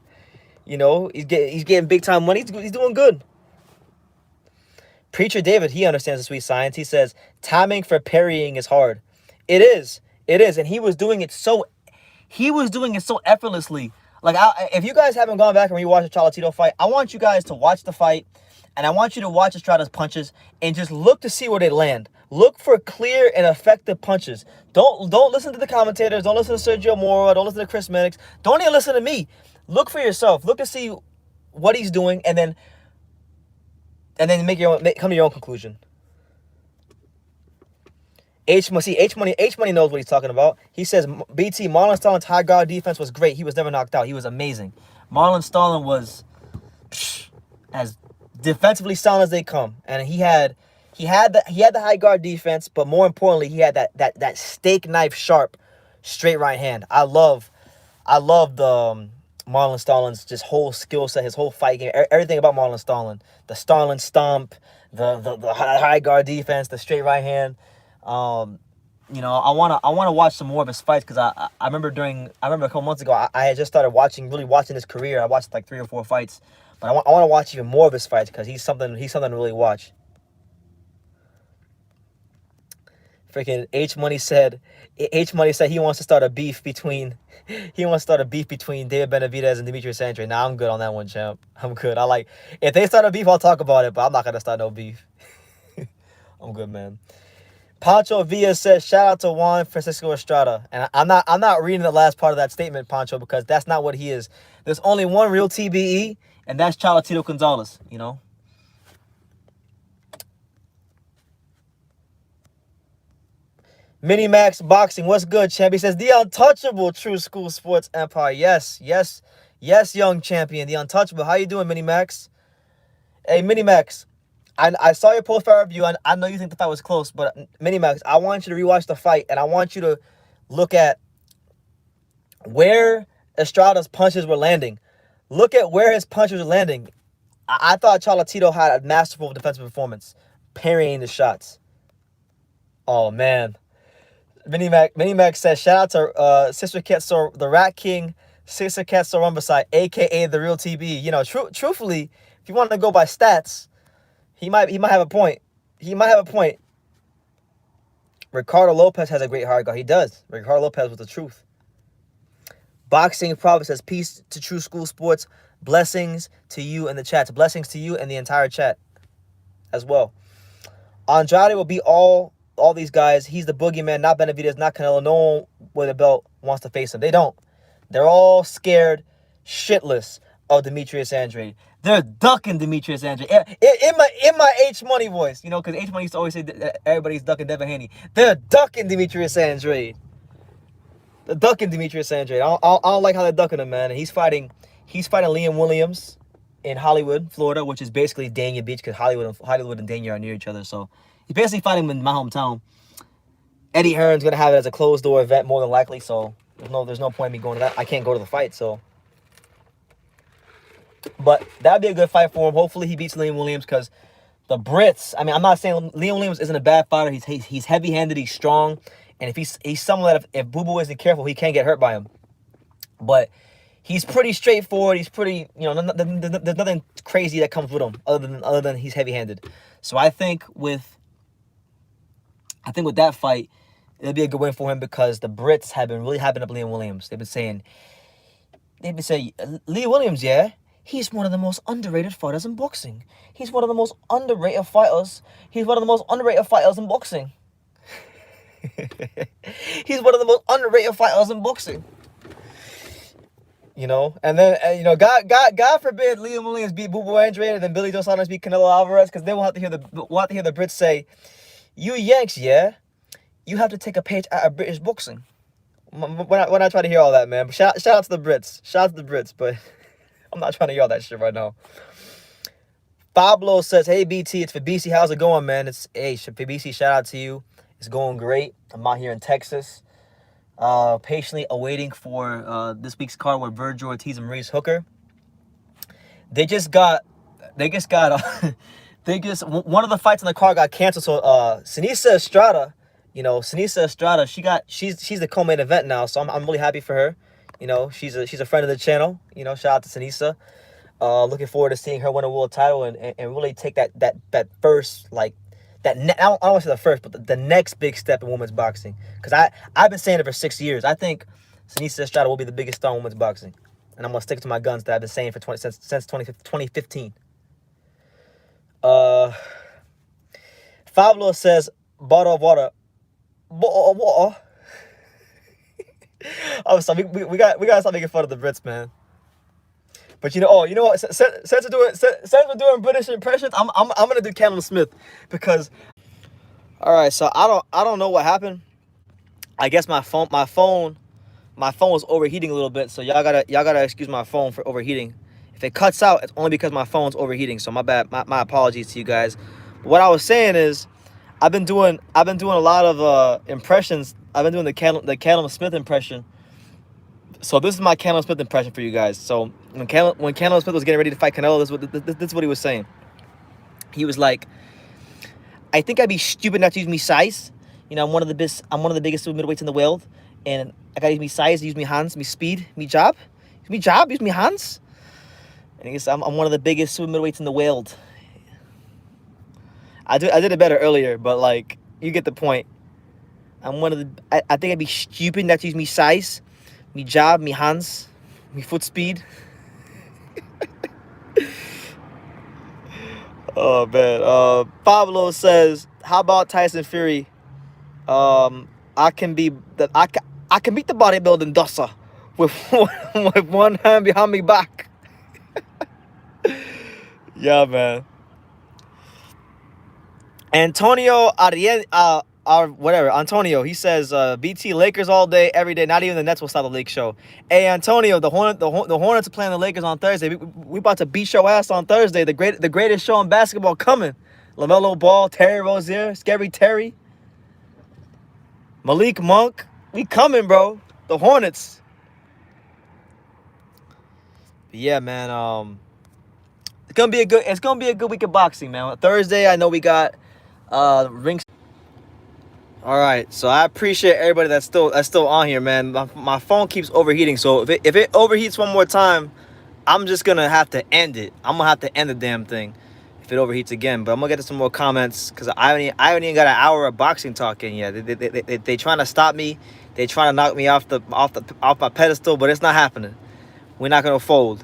He's getting big time money. He's doing good. Preacher David, he understands the sweet science. He says timing for parrying is hard. It is, and he was doing it so effortlessly. Like, if you guys haven't gone back and rewatched the Chocolatito fight, I want you guys to watch the fight, and I want you to watch Estrada's punches and just look to see where they land. Look for clear and effective punches. Don't listen to the commentators. Don't listen to Sergio Mora. Don't listen to Chris Mannix. Don't even listen to me. Look for yourself. Look to see what he's doing, and then come to your own conclusion. H Money knows what he's talking about. He says, BT, Marlon Stalin's high guard defense was great. He was never knocked out. He was amazing. Marlon Stalin was as defensively sound as they come. And he had the high guard defense, but more importantly, he had that steak knife sharp straight right hand. I love the Marlon Stalin's just whole skill set, his whole fight game, everything about Marlon Stalin. The Stalin stomp, the high guard defense, the straight right hand. I wanna watch some more of his fights because I remember a couple months ago I had just started watching his career. I watched like 3 or 4 fights, but I want to watch even more of his fights because he's something to really watch. Freaking H Money said he wants to start a beef between David Benavidez and Demetrius Andrade. Nah, I'm good on that one, champ. I'm good. If they start a beef, I'll talk about it, but I'm not gonna start no beef. I'm good, man. Pancho Villa says, shout out to Juan Francisco Estrada. And I'm not reading the last part of that statement, Pancho, because that's not what he is. There's only one real TBE, and that's Chocolatito Gonzalez, Mini Max Boxing, what's good, champ? He says, the untouchable True School Sports Empire. Yes, yes, yes, young champion, the untouchable. How you doing, Mini Max? Hey, Mini Max, I saw your post-fight review, and I know you think the fight was close, but Mini Max, I want you to rewatch the fight, and I want you to look at where Estrada's punches were landing. Look at where his punches were landing. I thought Chocolatito had a masterful defensive performance, parrying the shots. Oh, man. Mini Mac says, shout out to Sister Ketso, the Rat King, Sister Ketso Rumbasai, a.k.a. the real TB. You know, truthfully, if you want to go by stats, he might have a point. He might have a point. Ricardo Lopez has a great hard guard. He does. Ricardo Lopez was the truth. Boxing Prophet says, peace to True School Sports. Blessings to you in the chat. Blessings to you and the entire chat as well. Andrade will beat all these guys. He's the boogeyman, not Benavidez, not Canelo. No one with a belt wants to face him. They don't. They're all scared shitless of Demetrius Andrade. They're ducking Demetrius Andrade. In my H Money voice, you know, because H Money used to always say that everybody's ducking Devin Haney. They're ducking Demetrius Andrade. They're ducking Demetrius Andrade. I don't like how they're ducking him, man. And he's fighting Liam Williams in Hollywood, Florida, which is basically Dania Beach, because Hollywood and Dania are near each other. So he's basically fighting him in my hometown. Eddie Hearn's gonna have it as a closed door event more than likely. So there's no point in me going to that. I can't go to the fight. So, but that'd be a good fight for him. Hopefully he beats Liam Williams, because the Brits. I mean, I'm not saying Liam Williams isn't a bad fighter. He's heavy-handed. He's strong. And if he's someone that if Boo Boo isn't careful, he can get hurt by him. But he's pretty straightforward. He's pretty, you know, there's nothing crazy that comes with him other than he's heavy-handed. So I think with that fight, it'll be a good win for him, because the Brits have been really hyping up Liam Williams. They've been saying, Lee Williams, yeah, he's one of the most underrated fighters in boxing. He's one of the most underrated fighters. He's one of the most underrated fighters in boxing. He's one of the most underrated fighters in boxing. You know, and then God forbid Liam Williams beat Boo Boo Andrade and then Billy Joe Saunders beat Canelo Alvarez, because then we'll have to hear the Brits say, "You Yanks, yeah, you have to take a page out of British boxing." When I try to hear all that, man. But shout out to the Brits, but I'm not trying to hear all that shit right now. Pablo says, "Hey BT, it's for BC. How's it going, man?" It's for BC. Shout out to you. It's going great. I'm out here in Texas, patiently awaiting for this week's card with Vergil, Ortiz, and Maurice Hooker. One of the fights on the card got canceled. So Sinisa Estrada, she's the co-main event now. So I'm really happy for her. You know, she's a friend of the channel. You know, shout out to Sinisa. Looking forward to seeing her win a world title and really take that first, like, I don't want to say the first, but the next big step in women's boxing. Because I've been saying it for 6 years. I think Sinisa Estrada will be the biggest star in women's boxing. And I'm going to stick to my guns that I've been saying since 2015. Fablo says, bottle of water. Bottle of water? I'm sorry, we got to stop making fun of the Brits, man. But you know what? Since we're doing British impressions, I'm gonna do Canelo Smith, because, all right. So I don't know what happened. I guess my phone was overheating a little bit. So y'all gotta excuse my phone for overheating. If it cuts out, it's only because my phone's overheating. So my bad. My apologies to you guys. But what I was saying is, I've been doing a lot of impressions. I've been doing the Canelo Smith impression. So this is my Canelo Smith impression for you guys. So when Canelo Smith was getting ready to fight Canelo, this is what he was saying. He was like, "I think I'd be stupid not to use me size. You know, I'm one of the biggest super middleweights in the world, and I gotta use me size, use me hands, me speed, me jab, use me hands." And he said, "I'm one of the biggest super middleweights in the world." I did it better earlier, but like, you get the point. I think I'd be stupid not to use me size, me jab, me hands, me foot speed. Oh man. Pablo says, "How about Tyson Fury? I can beat the bodybuilding dusser with one hand behind me back." Yeah, man. Antonio whatever, Antonio, he says, BT Lakers all day, every day. Not even the Nets will stop the Lake show. Hey, Antonio, the Hornets are playing the Lakers on Thursday. We about to beat your ass on Thursday. The greatest show in basketball coming. LaMelo Ball, Terry Rozier, Scary Terry, Malik Monk. We coming, bro. The Hornets. But yeah, man. It's gonna be a good week of boxing, man. Thursday, I know we got rings. All right, so I appreciate everybody that's still on here, man. My phone keeps overheating, so if it overheats one more time, I'm just gonna have to end it. I'm gonna have to end the damn thing if it overheats again. But I'm gonna get to some more comments because I haven't even got an hour of boxing talking yet. They trying to stop me. They trying to knock me off my pedestal, but it's not happening. We're not gonna fold.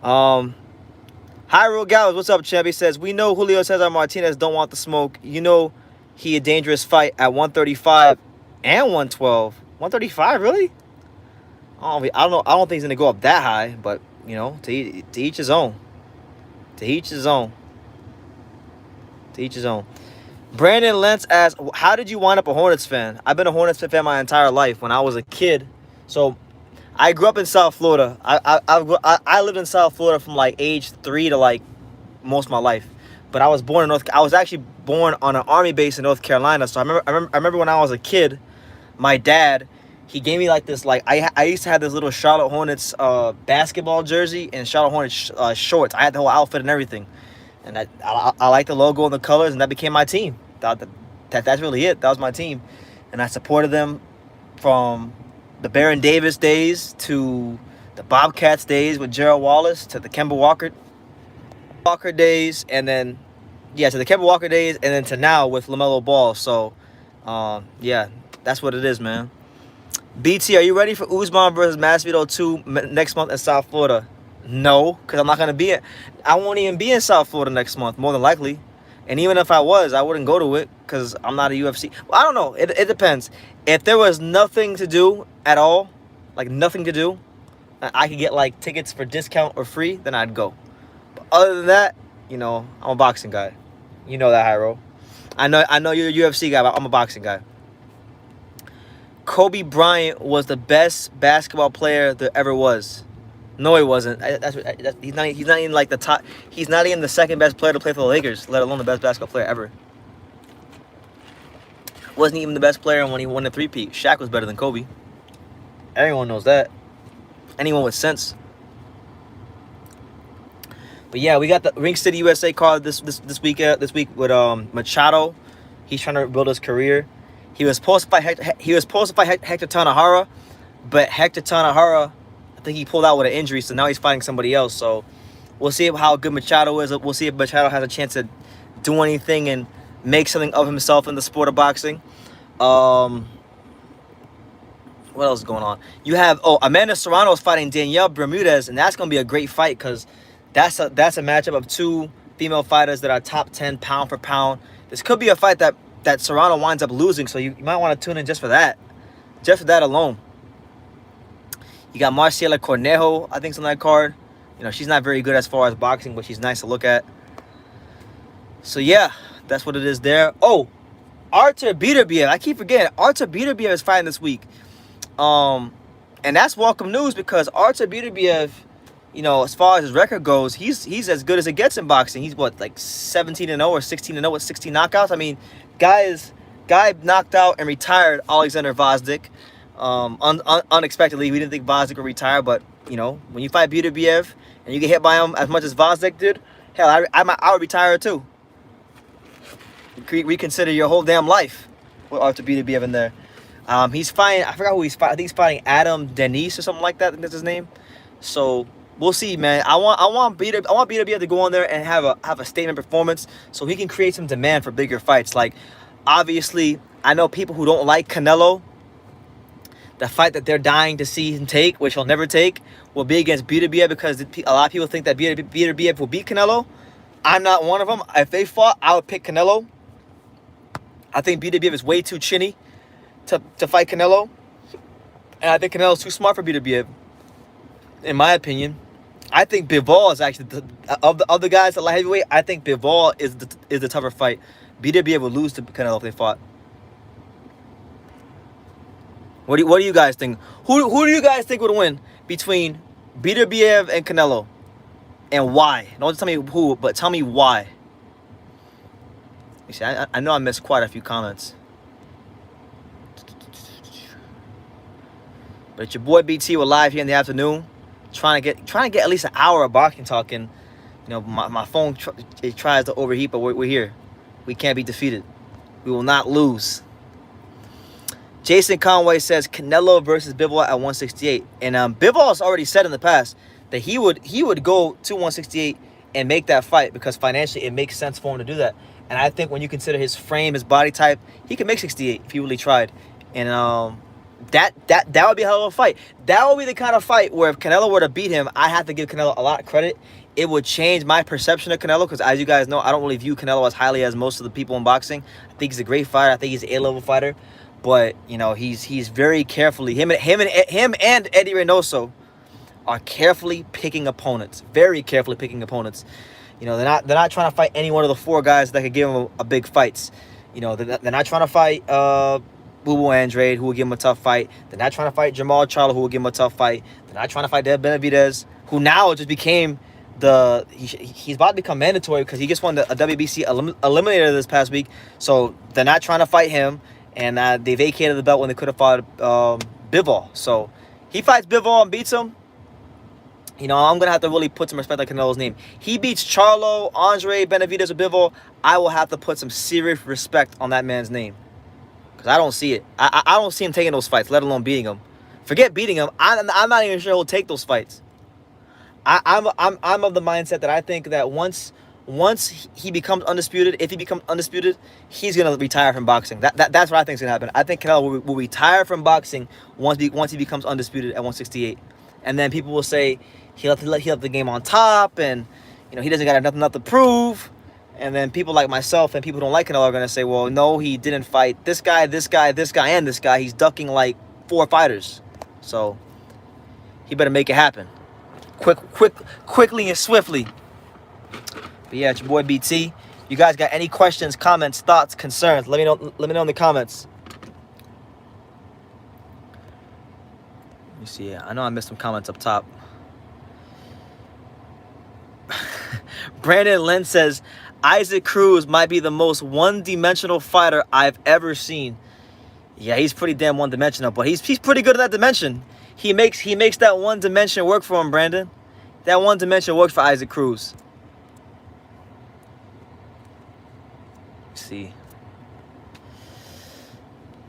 Hyrule Gallows, what's up, champ? He says, we know Julio Cesar Martinez don't want the smoke. You know he a dangerous fight at 135 and 112. 135, really? I don't know. I don't think he's gonna go up that high, but you know, to each his own. To each his own. To each his own. Brandon Lentz asks, how did you wind up a Hornets fan? I've been a Hornets fan my entire life. When I was a kid, so I grew up in South Florida. I lived in South Florida from like age 3 to like most of my life. But I was born in I was actually born on an army base in North Carolina. So I remember when I was a kid, my dad, he gave me like this, like I used to have this little Charlotte Hornets basketball jersey and Charlotte Hornets shorts. I had the whole outfit and everything. And I like the logo and the colors, and that became my team. That's really it. That was my team. And I supported them from the Baron Davis days to the Bobcats days with Gerald Wallace to the Kemba Walker days, and then to the Kemba Walker days, and then to now with LaMelo Ball. So yeah, that's what it is, man. BT, are you ready for Usman versus Masvidal 2 next month in South Florida? No, because I'm not gonna be I won't even be in South Florida next month, more than likely. And even if I was, I wouldn't go to it because I'm not a UFC. Well, I don't know. It depends. If there was nothing to do at all, like nothing to do, I could get like tickets for discount or free, then I'd go. But other than that, you know, I'm a boxing guy. You know that, Hyro. I know you're a UFC guy, but I'm a boxing guy. Kobe Bryant was the best basketball player there ever was. No, he wasn't. He's not even like the top. He's not even the second best player to play for the Lakers, let alone the best basketball player ever. Wasn't even the best player when he won the three-peat. Shaq was better than Kobe. Everyone knows that. Anyone with sense. But yeah, we got the Ring City USA card this week with Machado. He's trying to build his career. He was supposed to fight Hector Tanahara, but Hector Tanahara, I think he pulled out with an injury, so now he's fighting somebody else. So we'll see how good Machado is. We'll see if Machado has a chance to do anything and make something of himself in the sport of boxing. What else is going on? You have Amanda Serrano is fighting Danielle Bermudez, and that's gonna be a great fight because that's a matchup of two female fighters that are top 10 pound for pound. This could be a fight that Serrano winds up losing, so you might want to tune in just for that alone. You got Marcela Cornejo, I think, on that card. You know, she's not very good as far as boxing, but she's nice to look at. So yeah, that's what it is there. Oh, Artur Beterbiev. I keep forgetting. Artur Beterbiev is fighting this week. And that's welcome news because Artur Beterbiev, you know, as far as his record goes, he's as good as it gets in boxing. He's what, like 17-0 or 16-0 with 16 knockouts. I mean, guy knocked out and retired Alexander Vazdik. Unexpectedly, we didn't think Vazdik would retire, but you know, when you fight Beterbiev and you get hit by him as much as Vazdik did, hell, I would retire too. Reconsider your whole damn life with Artur Beterbiev in there. He's fighting. I forgot who he's fighting. I think he's fighting Adam Denise or something like that. I think that's his name. So we'll see, man. I want Beterbiev to go on there and have a statement performance so he can create some demand for bigger fights. Like, obviously, I know people who don't like Canelo. The fight that they're dying to see him take, which he'll never take, will be against Beterbiev because a lot of people think that Beterbiev will beat Canelo. I'm not one of them. If they fought, I would pick Canelo. I think Beterbiev is way too chinny to fight Canelo. And I think Canelo's too smart for Beterbiev, in my opinion. I think Bivol is actually, of the other guys at light heavyweight, I think Bivol is the tougher fight. Beterbiev would lose to Canelo if they fought. What do you guys think? Who do you guys think would win between Beterbiev and Canelo? And why? Don't just tell me who, but tell me why. You see, I know I missed quite a few comments. But it's your boy BT. We're live here in the afternoon, trying to get at least an hour of boxing talking. You know, my phone it tries to overheat, but we're here. We can't be defeated. We will not lose. Jason Conway says Canelo versus Bivol at 168, and Bivol has already said in the past that he would go to 168 and make that fight because financially it makes sense for him to do that. And I think when you consider his frame, his body type, he could make 68 if he really tried. And that would be a hell of a fight. That would be the kind of fight where if Canelo were to beat him, I have to give Canelo a lot of credit. It would change my perception of Canelo because, as you guys know, I don't really view Canelo as highly as most of the people in boxing. I think he's a great fighter. I think he's an A-level fighter. But, you know, he's very carefully, him and Eddie Reynoso are carefully picking opponents. Very carefully picking opponents. You know, they're not trying to fight any one of the four guys that could give him a big fights. You know, they're not trying to fight Boo Andrade, who will give him a tough fight. They're not trying to fight Jamal Charlo, who will give him a tough fight. They're not trying to fight Deb Benavidez, who now just became he's about to become mandatory because he just won a WBC eliminator this past week. So they're not trying to fight him, and they vacated the belt when they could have fought Bivol. So he fights Bivol and beats him. You know, I'm going to have to really put some respect on Canelo's name. He beats Charlo, Andre, Benavidez, or Bivol. I will have to put some serious respect on that man's name. Because I don't see it. I don't see him taking those fights, let alone beating him. Forget beating him. I'm not even sure he'll take those fights. I'm of the mindset that I think that once he becomes undisputed, if he becomes undisputed, he's going to retire from boxing. That's what I think is going to happen. I think Canelo will retire from boxing once he becomes undisputed at 168. And then people will say he left the game on top, and you know he doesn't got nothing to prove. And then people like myself and people who don't like Canelo are gonna say, well, no, he didn't fight this guy, this guy, this guy, and this guy. He's ducking like 4 fighters, so he better make it happen, quickly and swiftly. But yeah, it's your boy BT. You guys got any questions, comments, thoughts, concerns? Let me know. Let me know in the comments. Let me see. I know I missed some comments up top. Brandon Lynn says Isaac Cruz might be the most one-dimensional fighter I've ever seen. Yeah, he's pretty damn one-dimensional, but he's pretty good at that dimension. He makes that one dimension work for him, Brandon. That one dimension works for Isaac Cruz. Let's see.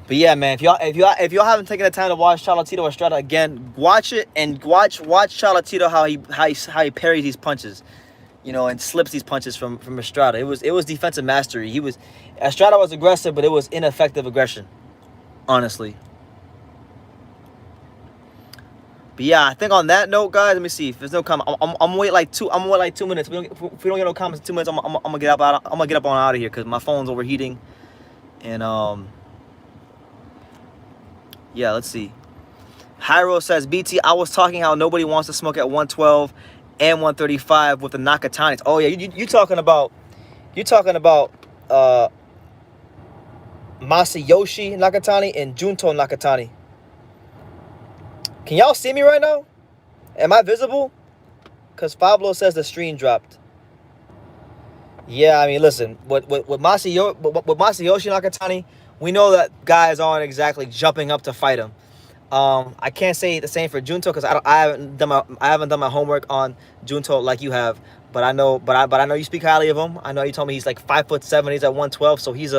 But yeah, man, if y'all haven't taken the time to watch Chocolatito Estrada again, watch it and watch Chocolatito how he parries these punches, you know, and slips these punches from Estrada. It was defensive mastery. Estrada was aggressive, but it was ineffective aggression, honestly. But yeah, I think on that note, guys, let me see if there's no comment. I'm gonna wait like 2 minutes. If we don't get no comments in 2 minutes, I'm gonna get up on out of here because my phone's overheating. And yeah, let's see. Hyro says, BT, I was talking how nobody wants to smoke at 112 and 135 with the Nakatanis. Oh yeah, you talking about Masayoshi Nakatani and Junto Nakatani. Can y'all see me right now? Am I visible? Because Pablo says the stream dropped. Yeah, I mean, listen, with Masayoshi Nakatani, we know that guys aren't exactly jumping up to fight him. I can't say the same for Junto because I haven't done my homework on Junto like you have. But I know you speak highly of him. I know you told me he's like 5'7". He's at 112, so he's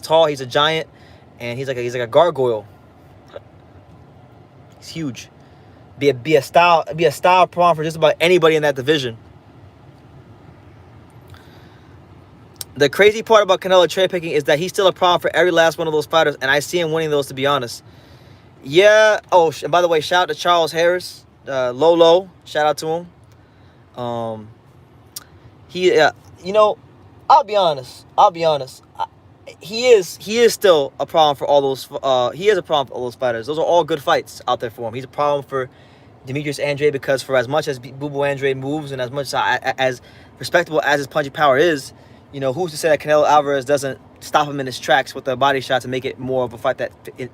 tall. He's a giant, and he's like a gargoyle. He's huge. Be a style problem for just about anybody in that division. The crazy part about Canelo trade picking is that he's still a problem for every last one of those fighters, and I see him winning those, to be honest. Yeah. Oh, and by the way, shout out to Charles Harris, Lolo. Shout out to him. You know, I'll be honest. He is still a problem for all those. He is a problem for all those fighters. Those are all good fights out there for him. He's a problem for Demetrius Andrade because for as much as Boo Andrade moves and as much as respectable as his punching power is, you know, who's to say that Canelo Alvarez doesn't stop him in his tracks with the body shots and make it more of a fight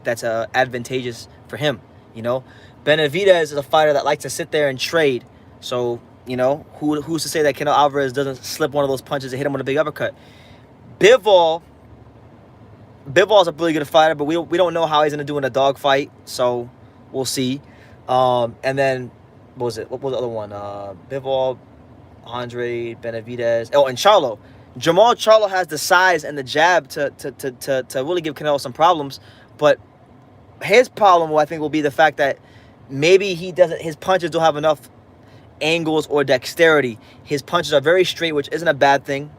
that's advantageous for him. You know, Benavidez is a fighter that likes to sit there and trade. So, you know, who's to say that Canelo Alvarez doesn't slip one of those punches and hit him with a big uppercut? Bivol is a really good fighter, but we don't know how he's going to do in a dogfight, so we'll see. And then, what was the other one? Bivol, Andrade, Benavidez. Oh, and Charlo. Jamal Charlo has the size and the jab to really give Canelo some problems, but his problem, I think, will be the fact that maybe his punches don't have enough angles or dexterity. His punches are very straight, which isn't a bad thing,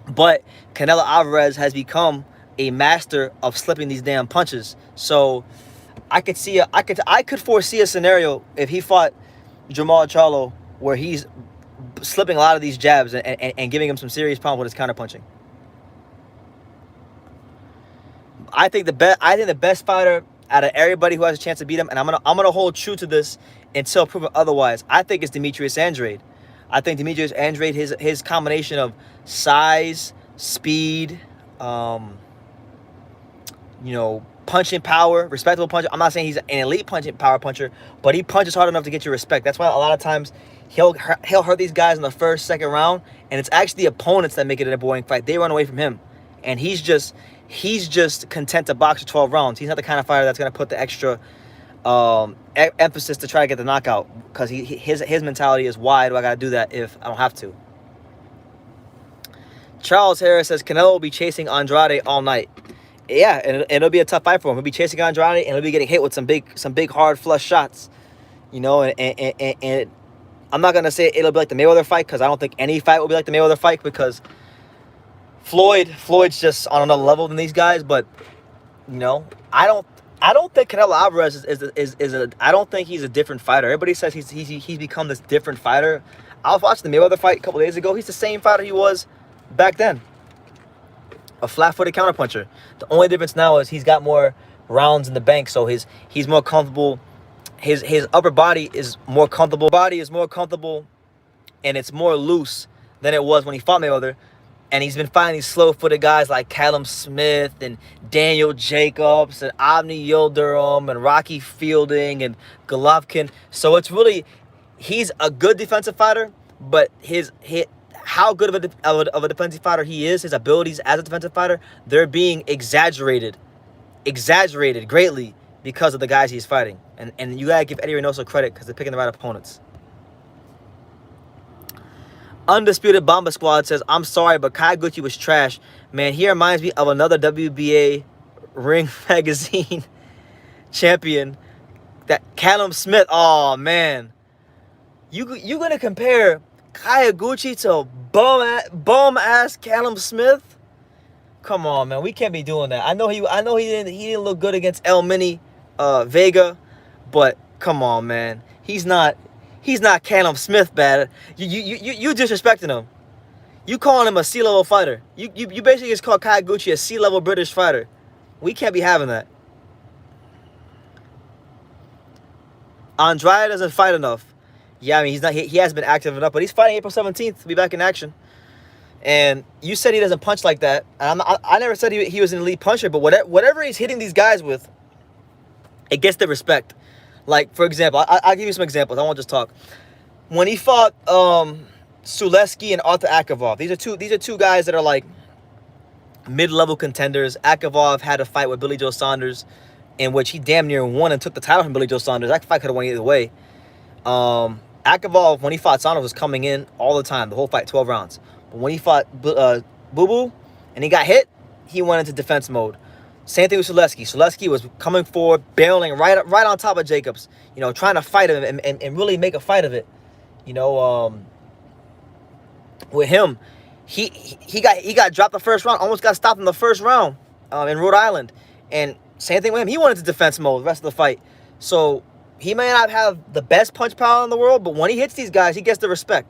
but Canelo Alvarez has become a master of slipping these damn punches. So I could foresee a scenario if he fought Jamal Charlo where he's slipping a lot of these jabs and giving him some serious problem with his counterpunching. I think the best fighter out of everybody who has a chance to beat him, and I'm gonna hold true to this until proven otherwise, I think it's Demetrius Andrade. I think Demetrius Andrade, his combination of size, speed, you know, punching power, respectable puncher. I'm not saying he's an elite power puncher, but he punches hard enough to get your respect. That's why a lot of times he'll hurt these guys in the first, second round, and it's actually the opponents that make it a boring fight. They run away from him, and he's just content to box for 12 rounds. He's not the kind of fighter that's going to put the extra emphasis to try to get the knockout, because his mentality is, why do I got to do that if I don't have to? Charles Harris says Canelo will be chasing Andrade all night. Yeah, and it'll be a tough fight for him. He'll be chasing Andrade, and he'll be getting hit with some big hard flush shots. You know, and I'm not gonna say it'll be like the Mayweather fight, because I don't think any fight will be like the Mayweather fight, because Floyd's just on another level than these guys. But you know, I don't think Canelo Alvarez I don't think he's a different fighter. Everybody says he's become this different fighter. I was watching the Mayweather fight a couple days ago. He's the same fighter he was back then. A flat-footed counterpuncher. The only difference now is he's got more rounds in the bank, so he's more comfortable. His upper body is more comfortable. And it's more loose than it was when he fought Mayweather. And he's been fighting these slow-footed guys like Callum Smith and Daniel Jacobs and Avni Yildirim and Rocky Fielding and Golovkin. So it's really, he's a good defensive fighter, but how good of a defensive fighter he is, his abilities as a defensive fighter, they're being exaggerated greatly because of the guys he's fighting. And you gotta give Eddie Reynoso credit, because they're picking the right opponents. Undisputed Bomba Squad says, I'm sorry, but Kai Gucci was trash. Man, he reminds me of another WBA Ring Magazine champion, that Callum Smith. Oh man, you gonna compare Kayaguchi to bum ass Callum Smith? Come on, man, we can't be doing that. I know he didn't look good against El Mini Vega, but come on, man, he's not Callum Smith bad. You disrespecting him. You calling him a C-level fighter. You basically just call Kayaguchi a C-level British fighter. We can't be having that. Andrade doesn't fight enough. Yeah, I mean, he hasn't been active enough, but he's fighting April 17th to be back in action. And you said he doesn't punch like that. And I never said he was an elite puncher, but whatever he's hitting these guys with, it gets the respect. Like, for example, I'll give you some examples. I won't just talk. When he fought Suleski and Arthur Akavov, these are two guys that are like mid-level contenders. Akavov had a fight with Billy Joe Saunders in which he damn near won and took the title from Billy Joe Saunders. That fight could have won either way. Akavov, when he fought Saunders, was coming in all the time, the whole fight, 12 rounds. But when he fought Boo Boo and he got hit, he went into defense mode. Same thing with Suleski. Suleski was coming forward, barreling right on top of Jacobs, you know, trying to fight him and really make a fight of it. You know, with him, he got dropped the first round, almost got stopped in the first round in Rhode Island. And same thing with him. He went into defense mode the rest of the fight. So he may not have the best punch power in the world, but when he hits these guys, he gets the respect.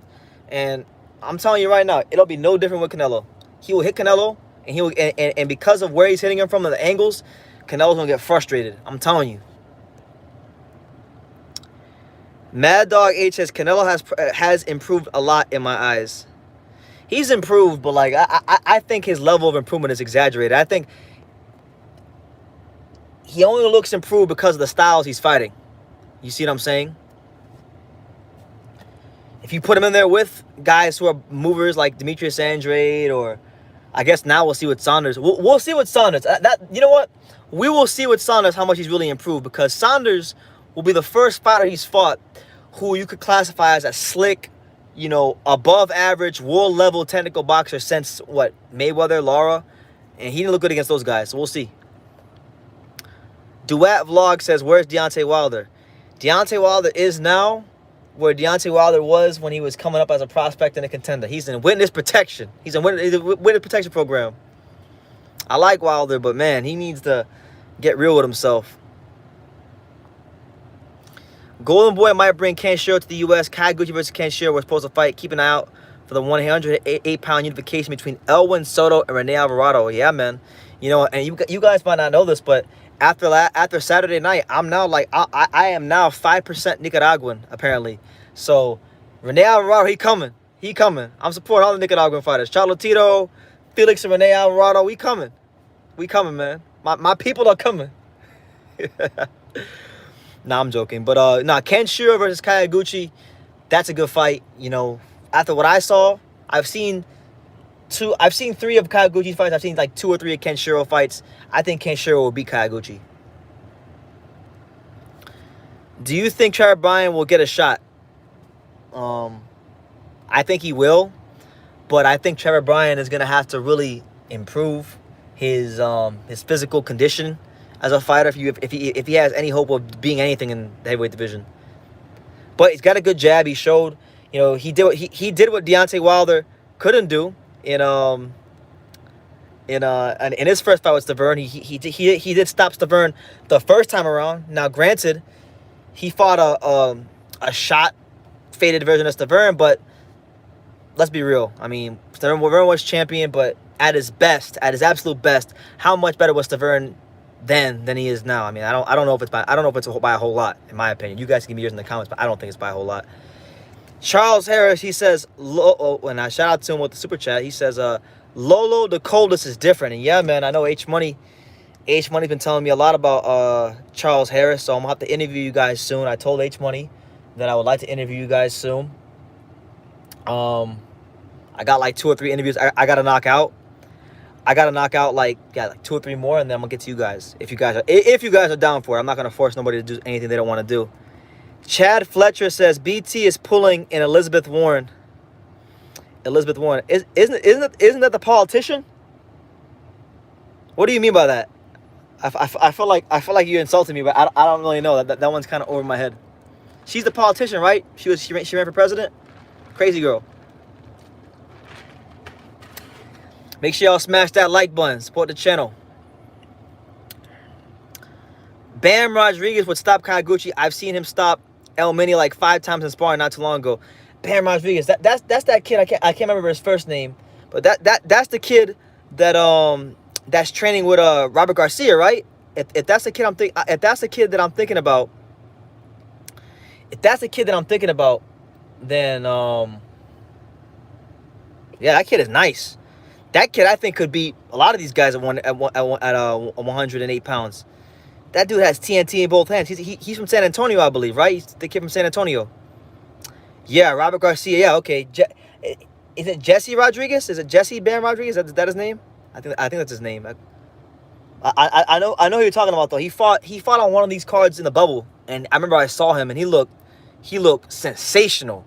And I'm telling you right now, it'll be no different with Canelo. He will hit Canelo, and because of where he's hitting him from and the angles, Canelo's gonna get frustrated. I'm telling you. Mad Dog H says Canelo has improved a lot in my eyes. he's improved, but like I think his level of improvement is exaggerated. I think he only looks improved because of the styles he's fighting. You see what I'm saying? If you put him in there with guys who are movers like Demetrius Andrade, or I guess now we'll see with Saunders. We'll see with Saunders. You know what? We will see with Saunders how much he's really improved, because Saunders will be the first fighter he's fought who you could classify as a slick, you know, above average, world level technical boxer since what, Mayweather, Lara, and he didn't look good against those guys. So we'll see. Duat Vlog says, "Where's Deontay Wilder?" Deontay Wilder is now where Deontay Wilder was when he was coming up as a prospect and a contender. He's in witness protection. He's in witness protection program. I like Wilder, but man, he needs to get real with himself. Golden Boy might bring Canelo to the U.S. Kaiguchi versus Canelo we're supposed to fight. Keep an eye out for the 108-pound unification between Elwin Soto and Rene Alvarado. Yeah, man. You know, and you guys might not know this, but after Saturday night, I'm now like I am now 5% Nicaraguan apparently. So Rene Alvarado, he coming. I'm supporting all the Nicaraguan fighters. Chocolatito, Felix, and Rene Alvarado. We coming, man. My people are coming. Nah, I'm joking. But Ken Shiro versus Kaiguchi, that's a good fight. You know, after what I saw, I've seen 3 of Kaiguchi's fights. I've seen like 2 or 3 of Ken Shiro fights. I think Ken Shiro will beat Kaiguchi. Do you think Trevor Bryan will get a shot? I think he will, but I think Trevor Bryan is gonna have to really improve his physical condition as a fighter if he has any hope of being anything in the heavyweight division. But he's got a good jab. He showed, you know, he did what Deontay Wilder couldn't do in his first fight with Stavern. He did stop Stavern the first time around. Now, granted, he fought a shot faded version of Stavern, but let's be real. I mean, Stavern was champion, but at his best, at his absolute best, how much better was Stavern then than he is now? I mean, I don't know if it's by a whole lot, in my opinion. You guys can give me yours in the comments, but I don't think it's by a whole lot. Charles Harris, he says, and I shout out to him with the super chat. He says, Lolo the coldest is different. And yeah, man, I know H Money's been telling me a lot about Charles Harris, so I'm gonna have to interview you guys soon. I told H Money that I would like to interview you guys soon. I got like 2 or 3 interviews I gotta knock out. I gotta knock out like 2 or 3 more, and then I'm gonna get to you guys. If you guys are down for it, I'm not gonna force nobody to do anything they don't want to do. Chad Fletcher says BT is pulling in Elizabeth Warren. Isn't that the politician? What do you mean by that? I feel like you insulted me, but I don't really know. That one's kind of over my head. She's the politician, right? She ran for president. Crazy girl. Make sure y'all smash that like button. Support the channel. Bam Rodriguez would stop Kaiguchi. I've seen him stop El Mini like 5 times in sparring not too long ago. Bam Rodriguez. That's that kid. I can't remember his first name, but that's the kid that's training with Robert Garcia, right? If that's the kid that I'm thinking about, then yeah, that kid is nice. That kid, I think, could beat a lot of these guys at 108 pounds. That dude has TNT in both hands. He's from San Antonio, I believe, right? He's the kid from San Antonio. Yeah, Robert Garcia. Yeah, okay. Is it Jesse Rodriguez? Is it Jesse Bam Rodriguez? Is that his name? I think that's his name. I know who you're talking about though. He fought on one of these cards in the bubble, and I remember I saw him, and he looked sensational.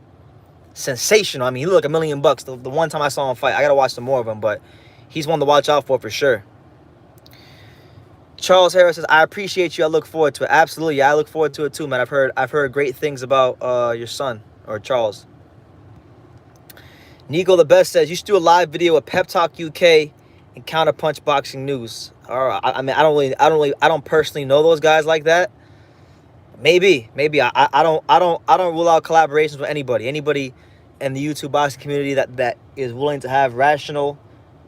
Sensational. I mean, he looked like $1 million. The one time I saw him fight, I gotta watch some more of him, but he's one to watch out for sure. Charles Harris says, I appreciate you. I look forward to it. Absolutely, yeah, I look forward to it too, man. I've heard great things about your son, or Charles. Nico the Best says, you should do a live video with Pep Talk UK and Counterpunch Boxing News. All right. I mean, I don't personally know those guys like that. Maybe. I don't rule out collaborations with anybody. Anybody in the YouTube boxing community that is willing to have rational,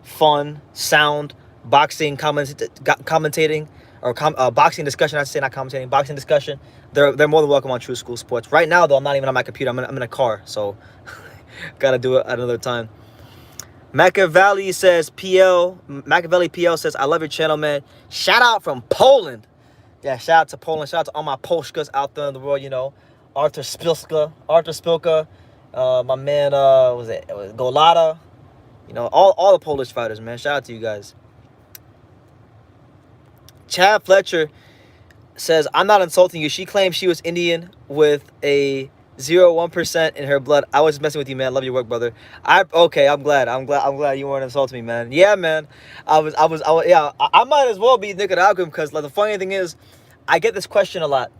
fun, sound boxing commentating or boxing discussion. I should say, not commentating, boxing discussion. They're more than welcome on True School Sports. Right now, though, I'm not even on my computer. I'm in a car, so gotta do it at another time. Machiavelli PL says, I love your channel, man. Shout out from Poland. Yeah, shout out to Poland. Shout out to all my Polskas out there in the world, you know. Arthur Spilka, my man, it was Golata. You know, all the Polish fighters, man. Shout out to you guys. Chad Fletcher says, I'm not insulting you. She claims she was Indian with a 0.1% in her blood. I was just messing with you, man. Love your work, brother. Okay, I'm glad you weren't insulting me, man. Yeah, man. I might as well be Nicaraguan because, like, the funny thing is, I get this question a lot.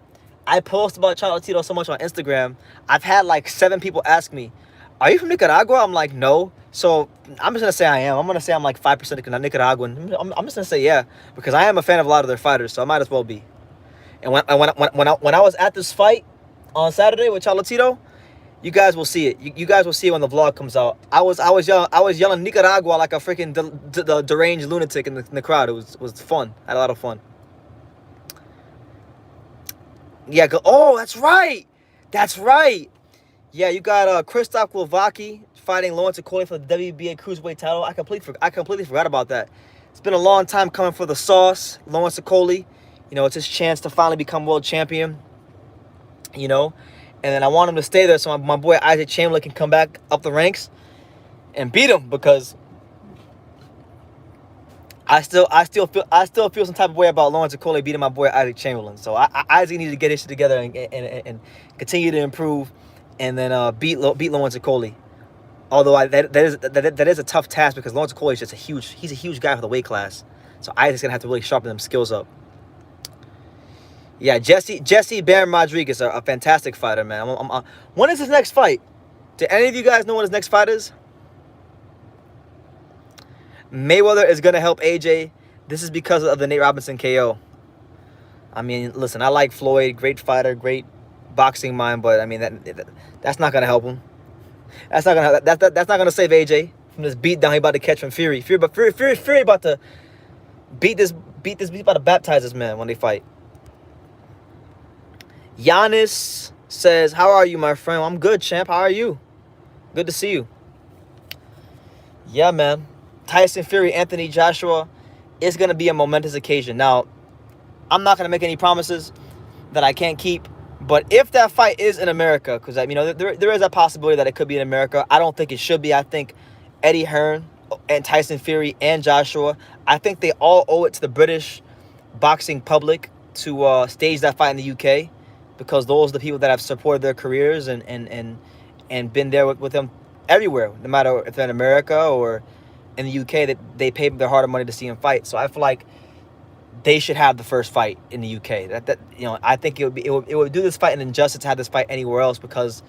I post about Chocolatito so much on Instagram. I've had like 7 people ask me, are you from Nicaragua? I'm like, no. So I'm just gonna say I am. I'm gonna say I'm like 5% Nicaraguan. I'm just gonna say yeah, because I am a fan of a lot of their fighters, so I might as well be. And when I was at this fight on Saturday with Chocolatito, you guys will see it. You guys will see it when the vlog comes out. I was yelling Nicaragua like a freaking deranged lunatic in the crowd. It was fun. I had a lot of fun. Yeah. Oh, that's right. That's right. Yeah, you got Krzysztof Glowacki fighting Lawrence Okolie for the WBA Cruiserweight title. I completely forgot about that. It's been a long time coming for the sauce, Lawrence Okolie. You know, it's his chance to finally become world champion. You know, and then I want him to stay there so my boy Isaac Chamberlain can come back up the ranks and beat him, because I still feel some type of way about Lawrence Okolie beating my boy Isaac Chamberlain. So Isaac needs to get his shit together and continue to improve, and then beat Lawrence Okolie. Although that is a tough task, because Lawrence Okolie is just he's a huge guy for the weight class. So Isaac's gonna have to really sharpen them skills up. Yeah, Jesse Baron Rodriguez, a fantastic fighter, man. When is his next fight? Do any of you guys know what his next fight is? Mayweather is gonna help AJ. This is because of the Nate Robinson KO. I mean, listen, I like Floyd, great fighter, great boxing mind, but I mean that's not gonna help him. That's not gonna save AJ from this beatdown he about to catch from Fury. Fury about to he's about to baptize this man when they fight. Giannis says, how are you, my friend? I'm good, champ. How are you? Good to see you. Yeah, man. Tyson Fury, Anthony Joshua is going to be a momentous occasion. Now, I'm not going to make any promises that I can't keep, but if that fight is in America, because, you know, there is a possibility that it could be in America. I don't think it should be. I think Eddie Hearn and Tyson Fury and Joshua, I think they all owe it to the British boxing public to stage that fight in the UK, because those are the people that have supported their careers and been there with them everywhere, no matter if they're in America or in the UK, that they pay their hard money to see him fight. So I feel like they should have the first fight in the UK. That you know, I think it would do this fight an injustice to have this fight anywhere else, because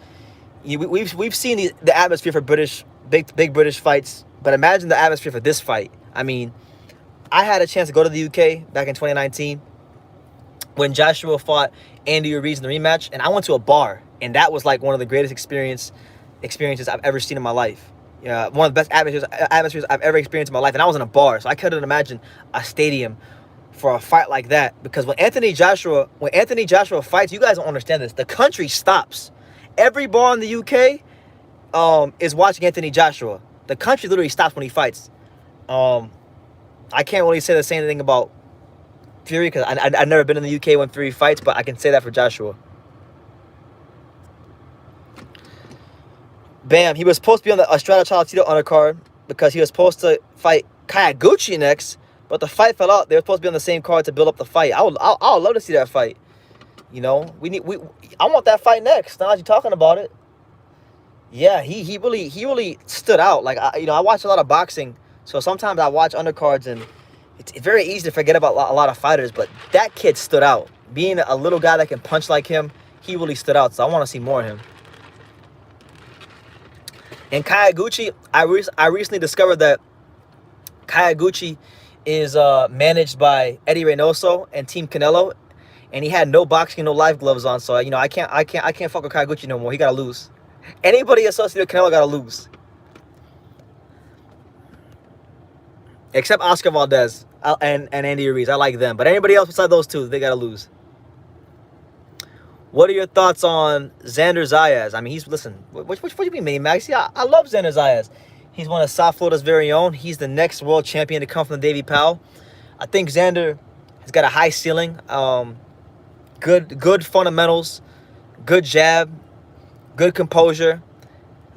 we've seen the atmosphere for big British fights, but imagine the atmosphere for this fight. I mean, I had a chance to go to the UK back in 2019 when Joshua fought Andy Ruiz in the rematch, and I went to a bar, and that was like one of the greatest experiences I've ever seen in my life. Yeah, one of the best atmospheres I've ever experienced in my life, and I was in a bar, so I couldn't imagine a stadium for a fight like that. Because when Anthony Joshua fights, you guys don't understand this. The country stops. Every bar in the UK is watching Anthony Joshua. The country literally stops when he fights. I can't really say the same thing about Fury, because I've never been in the UK when Fury fights, but I can say that for Joshua. Bam, he was supposed to be on the Estrada Chocolatito undercard because he was supposed to fight Kayaguchi next, but the fight fell out. They were supposed to be on the same card to build up the fight. I would love to see that fight. You know, I want that fight next. Now that you're talking about it, yeah, he really stood out. Like I watch a lot of boxing, so sometimes I watch undercards, and it's very easy to forget about a lot of fighters. But that kid stood out. Being a little guy that can punch like him, he really stood out. So I want to see more of him. And Kayaguchi, I recently discovered that Kayaguchi is managed by Eddie Reynoso and Team Canelo, and he had no boxing, no live gloves on. So you know, I can't fuck with Kayaguchi no more. He gotta lose. Anybody associated with Canelo gotta lose, except Oscar Valdez and Andy Ruiz. I like them, but anybody else beside those two, they gotta lose. What are your thoughts on Xander Zayas? I mean, listen, what do you mean, Maxie? I love Xander Zayas. He's one of South Florida's very own. He's the next world champion to come from the Davy Powell. I think Xander has got a high ceiling. Good fundamentals, good jab, good composure.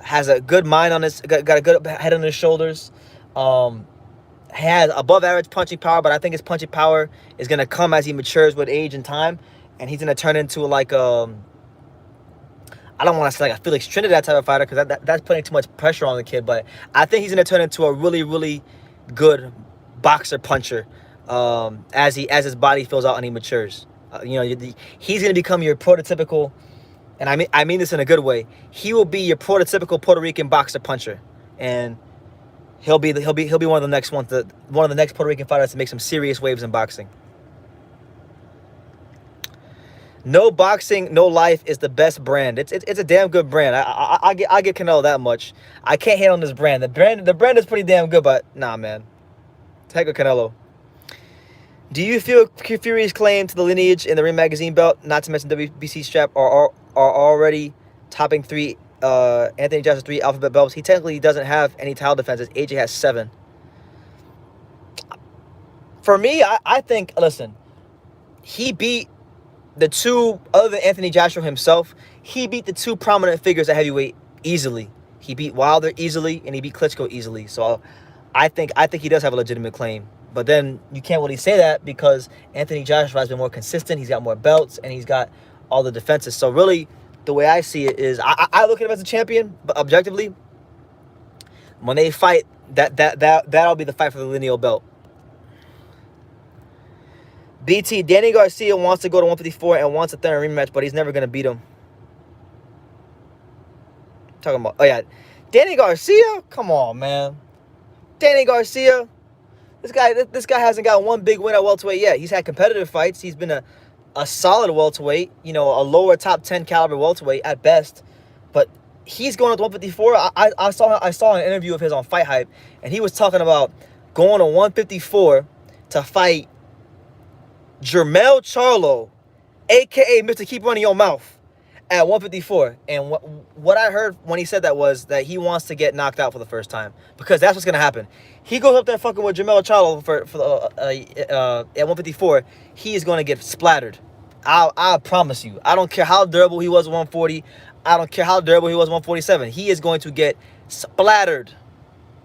Has a good mind on his, got a good head on his shoulders. Has above average punching power, but I think his punching power is gonna come as he matures with age and time, and he's gonna turn into like I don't want to say like a Felix Trinidad type of fighter, because that's putting too much pressure on the kid. But I think he's going to turn into a really, really good boxer puncher as his body fills out and he matures. He's going to become your prototypical, and I mean this in a good way. He will be your prototypical Puerto Rican boxer puncher, and he'll be one of the next ones, one of the next Puerto Rican fighters to make some serious waves in boxing. No Boxing, No Life is the best brand. It's a damn good brand. I get Canelo that much. I can't hate on this brand. The brand is pretty damn good, but nah, man. Take a Canelo. Do you feel Fury's claim to the lineage in the Ring Magazine belt, not to mention WBC strap, are already topping Anthony Joshua's 3 alphabet belts? He technically doesn't have any title defenses. AJ has 7. For me, I think, listen, he beat the two, other than Anthony Joshua himself, he beat the 2 prominent figures at heavyweight easily. He beat Wilder easily, and he beat Klitschko easily. So I think he does have a legitimate claim. But then you can't really say that because Anthony Joshua has been more consistent. He's got more belts, and he's got all the defenses. So really, the way I see it is, I look at him as a champion, but objectively, when they fight, that'll be the fight for the lineal belt. BT, Danny Garcia wants to go to 154 and wants a third rematch, but he's never going to beat him. Talking about, oh yeah, Danny Garcia? Come on, man. Danny Garcia? This guy hasn't got one big win at welterweight yet. He's had competitive fights. He's been a solid welterweight, a lower top 10 caliber welterweight at best. But he's going up to 154. I saw an interview of his on Fight Hype, and he was talking about going to 154 to fight Jermell Charlo, a.k.a. Mr. Keep Running Your Mouth, at 154. And what I heard when he said that was that he wants to get knocked out for the first time, because that's what's going to happen. He goes up there fucking with Jermell Charlo at 154. He is going to get splattered. I promise you. I don't care how durable he was at 140. I don't care how durable he was at 147. He is going to get splattered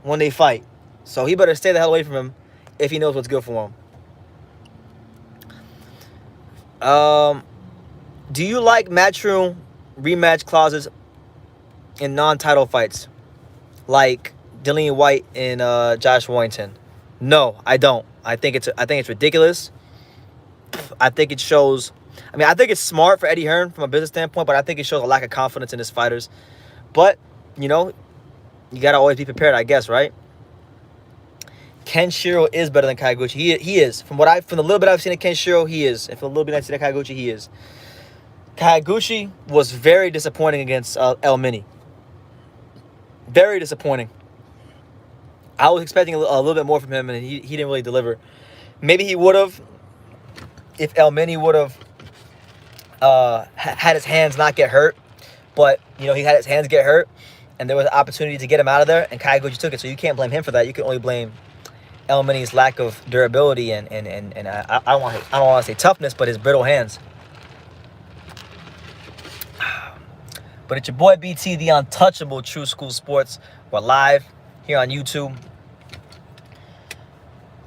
when they fight. So he better stay the hell away from him if he knows what's good for him. Do you like matchroom rematch clauses in non-title fights, like Dillian White and Josh Warrington? No, I don't. I think it's ridiculous. I think it shows. I mean, I think it's smart for Eddie Hearn from a business standpoint, but I think it shows a lack of confidence in his fighters. But you gotta always be prepared, I guess, right? Ken Shiro is better than Kaiguchi. He is. From the little bit I've seen of Ken Shiro, he is. And from the little bit I've seen of Kaiguchi, he is. Kaiguchi was very disappointing against El Mini. Very disappointing. I was expecting a little bit more from him, and he didn't really deliver. Maybe he would have if El Mini would have had his hands not get hurt. But, he had his hands get hurt, and there was an opportunity to get him out of there, and Kaiguchi took it. So you can't blame him for that. You can only blame El Mini's lack of durability and I don't want to say toughness, but his brittle hands. But it's your boy BT, the untouchable True School Sports. We're live here on YouTube.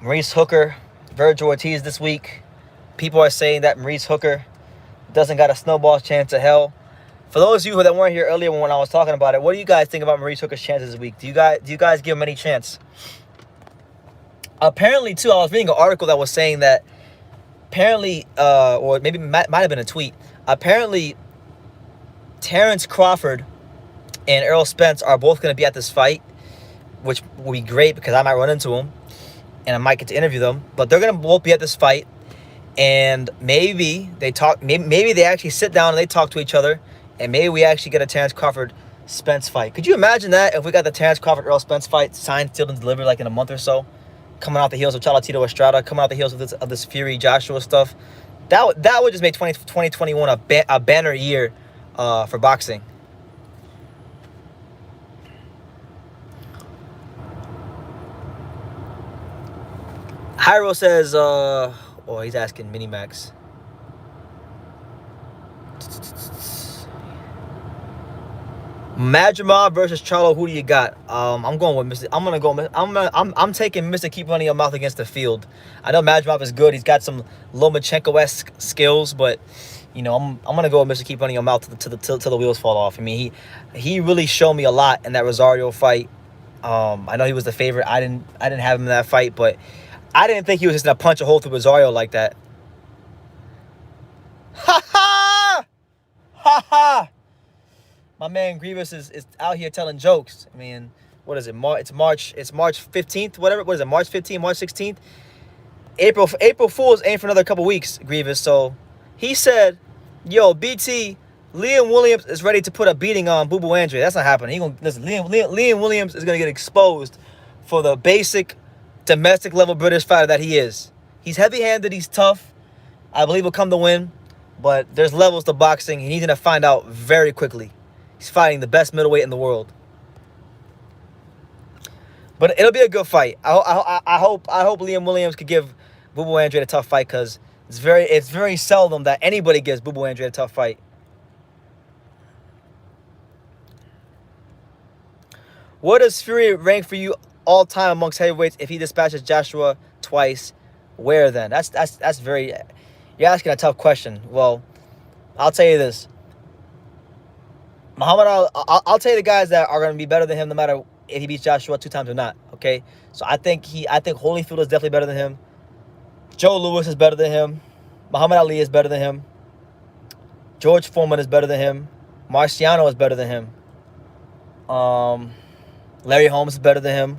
Maurice Hooker, Vergil Ortiz this week. People are saying that Maurice Hooker doesn't got a snowball's chance of hell. For those of you that weren't here earlier when I was talking about it, what do you guys think about Maurice Hooker's chances this week? Do you guys give him any chance? Apparently, too, I was reading an article that was saying that apparently, or maybe might have been a tweet, apparently Terrence Crawford and Errol Spence are both going to be at this fight, which will be great because I might run into them and I might get to interview them. But they're going to both be at this fight, and maybe they talk. Maybe they actually sit down and they talk to each other, and maybe we actually get a Terrence Crawford Spence fight. Could you imagine that if we got the Terrence Crawford Errol Spence fight signed, sealed, and delivered like in a month or so? Coming out the heels of Chocolatito Estrada, coming out the heels of this Fury Joshua stuff, that would just make 2021 a banner year for boxing. Hyro says, oh, he's asking Minimax. Madrimov versus Charlo. Who do you got? I'm going with Mr. I'm taking Mr. Keep Running Your Mouth against the field. I know Madrimov is good. He's got some Lomachenko-esque skills, but you know, I'm gonna go with Mr. Keep Running Your Mouth till the wheels fall off. I mean, he really showed me a lot in that Rosario fight. I know he was the favorite. I didn't have him in that fight, but I didn't think he was just gonna punch a hole through Rosario like that. Ha ha! Ha ha! My man Grievous is out here telling jokes. I mean, what is it? It's March 15th, whatever. What is it? March 15th, March 16th? April Fool's ain't for another couple weeks, Grievous. So he said, yo, BT, Liam Williams is ready to put a beating on Boo Boo Andre. That's not happening. Liam Williams is gonna get exposed for the basic domestic level British fighter that he is. He's heavy-handed, he's tough. I believe he'll come to win, but there's levels to boxing, and he's gonna find out very quickly. He's fighting the best middleweight in the world. But it'll be a good fight. I hope Liam Williams could give Boo Boo Andre a tough fight, because it's very seldom that anybody gives Boo Boo Andre a tough fight. Where does Fury rank for you all time amongst heavyweights if he dispatches Joshua twice? Where then? That's very... You're asking a tough question. Well, I'll tell you this. Muhammad Ali, I'll tell you the guys that are going to be better than him no matter if he beats Joshua 2 times or not, okay? So I think Holyfield is definitely better than him. Joe Louis is better than him. Muhammad Ali is better than him. George Foreman is better than him. Marciano is better than him. Larry Holmes is better than him.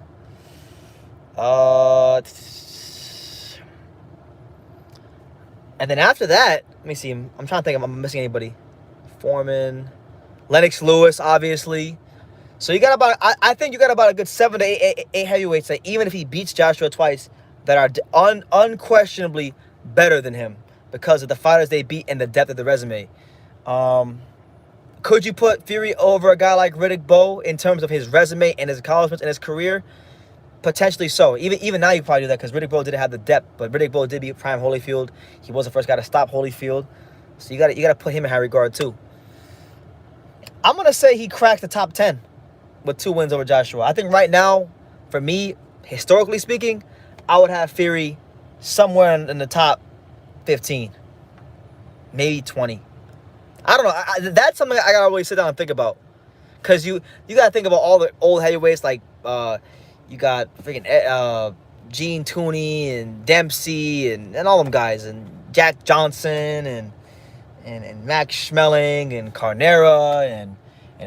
And then after that, let me see. I'm trying to think if I'm missing anybody. Foreman... Lennox Lewis, obviously. So you got about, I think you got about a good 7 to 8 heavyweights that even if he beats Joshua twice, that are unquestionably better than him because of the fighters they beat and the depth of the resume. Could you put Fury over a guy like Riddick Bowe in terms of his resume and his accomplishments and his career? Potentially so. Even now you probably do that because Riddick Bowe didn't have the depth, but Riddick Bowe did beat Prime Holyfield. He was the first guy to stop Holyfield. So you got to put him in high regard too. I'm going to say he cracked the top 10 with 2 wins over Joshua. I think right now, for me, historically speaking, I would have Fury somewhere in the top 15. Maybe 20. I don't know. That's something I got to really sit down and think about. Because you got to think about all the old heavyweights like you got freaking Gene Tooney and Dempsey and all them guys. And Jack Johnson and Max Schmeling and Carnera and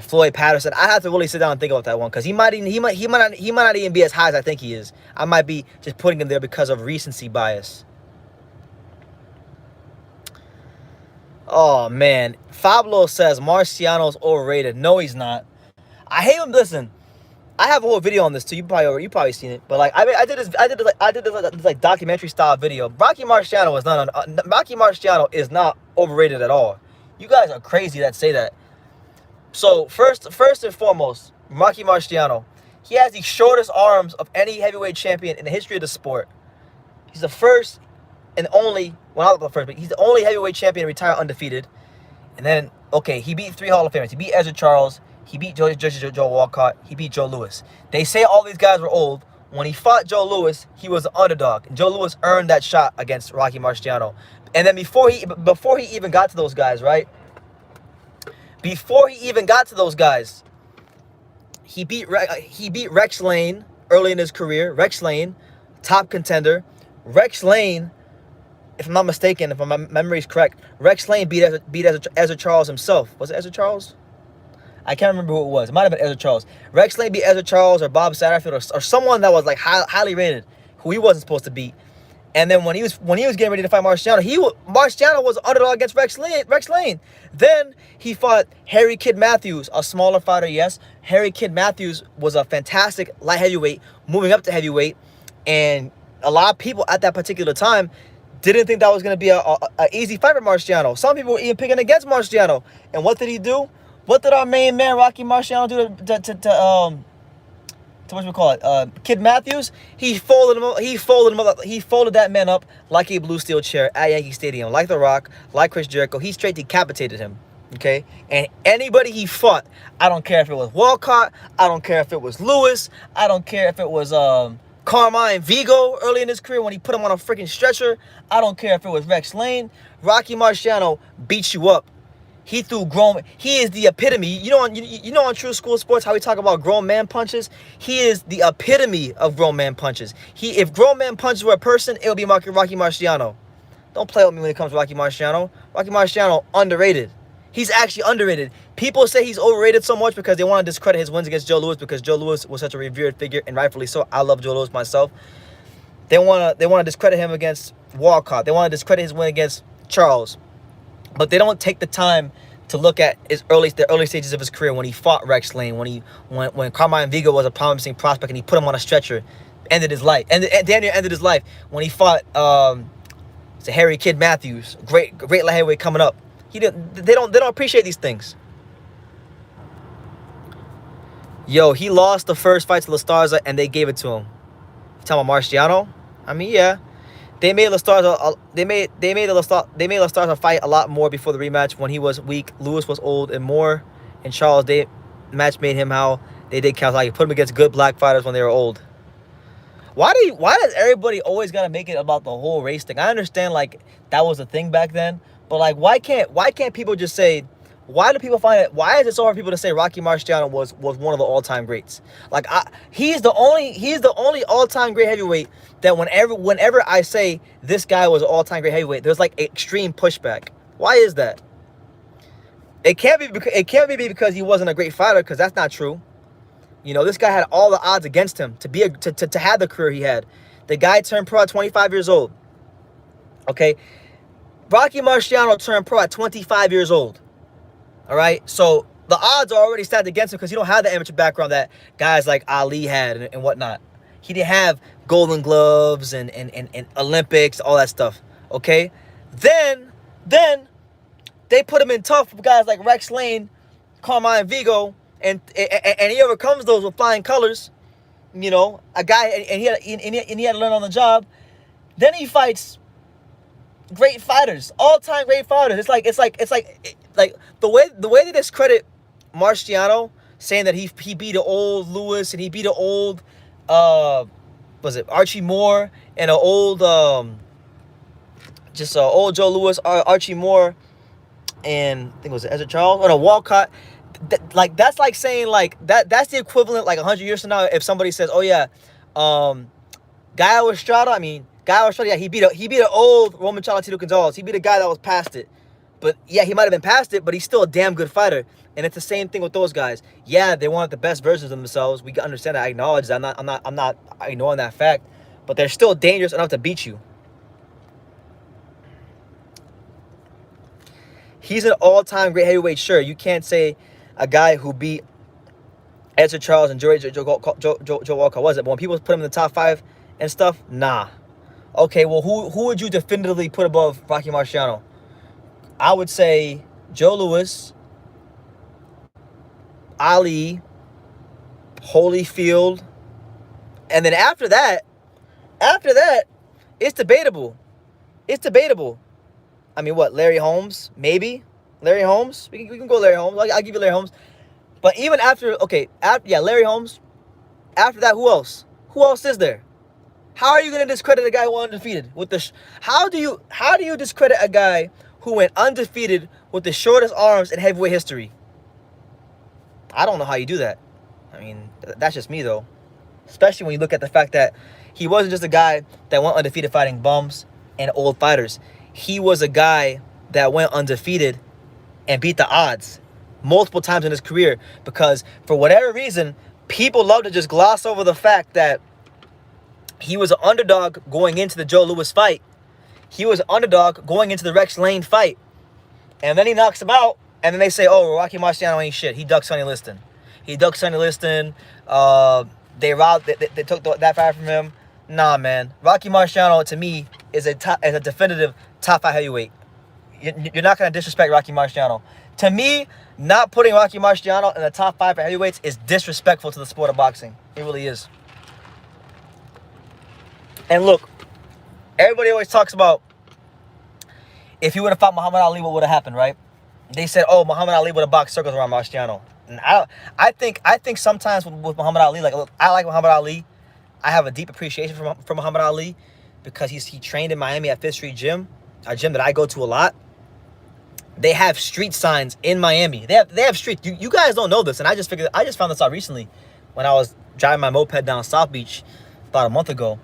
Floyd Patterson. I have to really sit down and think about that one because he might not even be as high as I think he is. I might be just putting him there because of recency bias. Oh man, Fablo says Marciano's overrated. No, he's not. I hate him. Listen, I have a whole video on this too. You probably seen it, but like I did this like documentary style video. Rocky Marciano is not overrated at all. You guys are crazy that say that. So first and foremost, Rocky Marciano, he has the shortest arms of any heavyweight champion in the history of the sport. He's the first and only, well not the first, but he's the only heavyweight champion to retire undefeated. And then okay, he beat 3 Hall of Famers. He beat Ezra Charles. He beat Joe Walcott. He beat Joe Louis. They say all these guys were old. When he fought Joe Louis, he was an underdog. And Joe Louis earned that shot against Rocky Marciano. And then before he even got to those guys, right? Before he even got to those guys, he beat Rex Lane early in his career. Rex Lane, top contender. Rex Lane, if I'm not mistaken, if my memory is correct, Rex Lane beat Ezra Charles himself. Was it Ezra Charles? I can't remember who it was. It might have been Ezra Charles. Rex Lane beat Ezra Charles or Bob Satterfield or someone that was like highly rated, who he wasn't supposed to beat. And then when he was getting ready to fight Marciano, Marciano was underdog against Rex Lane. Then he fought Harry Kid Matthews, a smaller fighter, yes. Harry Kid Matthews was a fantastic light heavyweight, moving up to heavyweight, and a lot of people at that particular time didn't think that was going to be a easy fight for Marciano. Some people were even picking against Marciano. And what did he do? What did our main man Rocky Marciano do what we call it, Kid Matthews. He folded him up. He folded that man up like a blue steel chair at Yankee Stadium, like The Rock, like Chris Jericho. He straight decapitated him. Okay, and anybody he fought, I don't care if it was Walcott, I don't care if it was Lewis, I don't care if it was Carmine Vigo early in his career when he put him on a freaking stretcher. I don't care if it was Rex Lane. Rocky Marciano beats you up. He threw grown. He is the epitome. You know on True School Sports how we talk about grown man punches. He is the epitome of grown man punches. If grown man punches were a person, it would be Rocky Marciano. Don't play with me when it comes to Rocky Marciano. Rocky Marciano underrated. He's actually underrated. People say he's overrated so much because they want to discredit his wins against Joe Louis because Joe Louis was such a revered figure, and rightfully so. I love Joe Louis myself. They want to discredit him against Walcott. They want to discredit his win against Charles. But they don't take the time to look at the early stages of his career when he fought Rex Lane, when Carmine Vigo was a promising prospect and he put him on a stretcher, ended his life. And Daniel ended his life when he fought Harry Kid Matthews, great light heavyweight coming up. They don't appreciate these things. Yo, he lost the first fight to La Starza and they gave it to him. You talking about Marciano? I mean, yeah. They made La Starza fight a lot more before the rematch when he was weak. Lewis was old and more. And Charles, match made him how they did Chocolatito. Put him against good black fighters when they were old. Why does everybody always gotta make it about the whole race thing? I understand like that was a thing back then. But like, why can't people just say? Why do people find it? Why is it so hard for people to say Rocky Marciano was one of the all-time greats? Like he's the only all-time great heavyweight that whenever I say this guy was an all-time great heavyweight, there's like extreme pushback. Why is that? It can't be because he wasn't a great fighter, because that's not true. You know, this guy had all the odds against him to have the career he had. The guy turned pro at 25 years old. Okay. Rocky Marciano turned pro at 25 years old. All right? So the odds are already stacked against him because you don't have the amateur background that guys like Ali had and whatnot. He didn't have Golden Gloves and Olympics, all that stuff. Okay? Then they put him in tough with guys like Rex Lane, Carmine Vigo, and he overcomes those with flying colors. You know, a guy, and he had to learn on the job. Then he fights great fighters, all-time great fighters. It's like the way they discredit Marciano, saying that he beat an old Lewis and he beat an old was it Archie Moore and an old old Joe Louis, Archie Moore, and I think it was Ezra Charles or no Walcott. That's like saying like that's the equivalent like 100 years from now if somebody says, oh yeah, Estrada, yeah, he beat an old Roman Chocolatito Gonzalez. He beat a guy that was past it. But yeah, he might have been past it, but he's still a damn good fighter. And it's the same thing with those guys. Yeah, they want the best versions of themselves. We understand that. I acknowledge that. I'm not ignoring that fact. But they're still dangerous enough to beat you. He's an all-time great heavyweight, sure. You can't say a guy who beat Ezra Charles and Joe Walker was it. But when people put him in the top 5 and stuff, nah. Okay, well, who would you definitively put above Rocky Marciano? I would say Joe Louis, Ali, Holyfield, and then after that, it's debatable. It's debatable. I mean, what, Larry Holmes? Maybe? Larry Holmes? We can go Larry Holmes. I'll give you Larry Holmes. But even after, Larry Holmes. After that, who else? Who else is there? How are you going to discredit a guy who went undefeated with the? How do you discredit a guy who went undefeated with the shortest arms in heavyweight history? I don't know how you do that. I mean, that's just me though. Especially when you look at the fact that he wasn't just a guy that went undefeated fighting bums and old fighters. He was a guy that went undefeated and beat the odds multiple times in his career because for whatever reason, people love to just gloss over the fact that he was an underdog going into the Joe Louis fight. He was an underdog going into the Rex Lane fight. And then he knocks him out. And then they say, oh, Rocky Marciano ain't shit. He ducked Sonny Liston. They took that fight from him. Nah, man. Rocky Marciano, to me, is a definitive top 5 heavyweight. You're not going to disrespect Rocky Marciano. To me, not putting Rocky Marciano in the top 5 for heavyweights is disrespectful to the sport of boxing. It really is. And look, everybody always talks about if he would have fought Muhammad Ali, what would have happened, right? They said, oh, Muhammad Ali would have boxed circles around Marciano. And I think sometimes with Muhammad Ali, like, look, I like Muhammad Ali. I have a deep appreciation for Muhammad Ali because he trained in Miami at Fifth Street Gym, a gym that I go to a lot. They have street signs in Miami. They have streets. You guys don't know this, and I just found this out recently when I was driving my moped down South Beach about a month ago.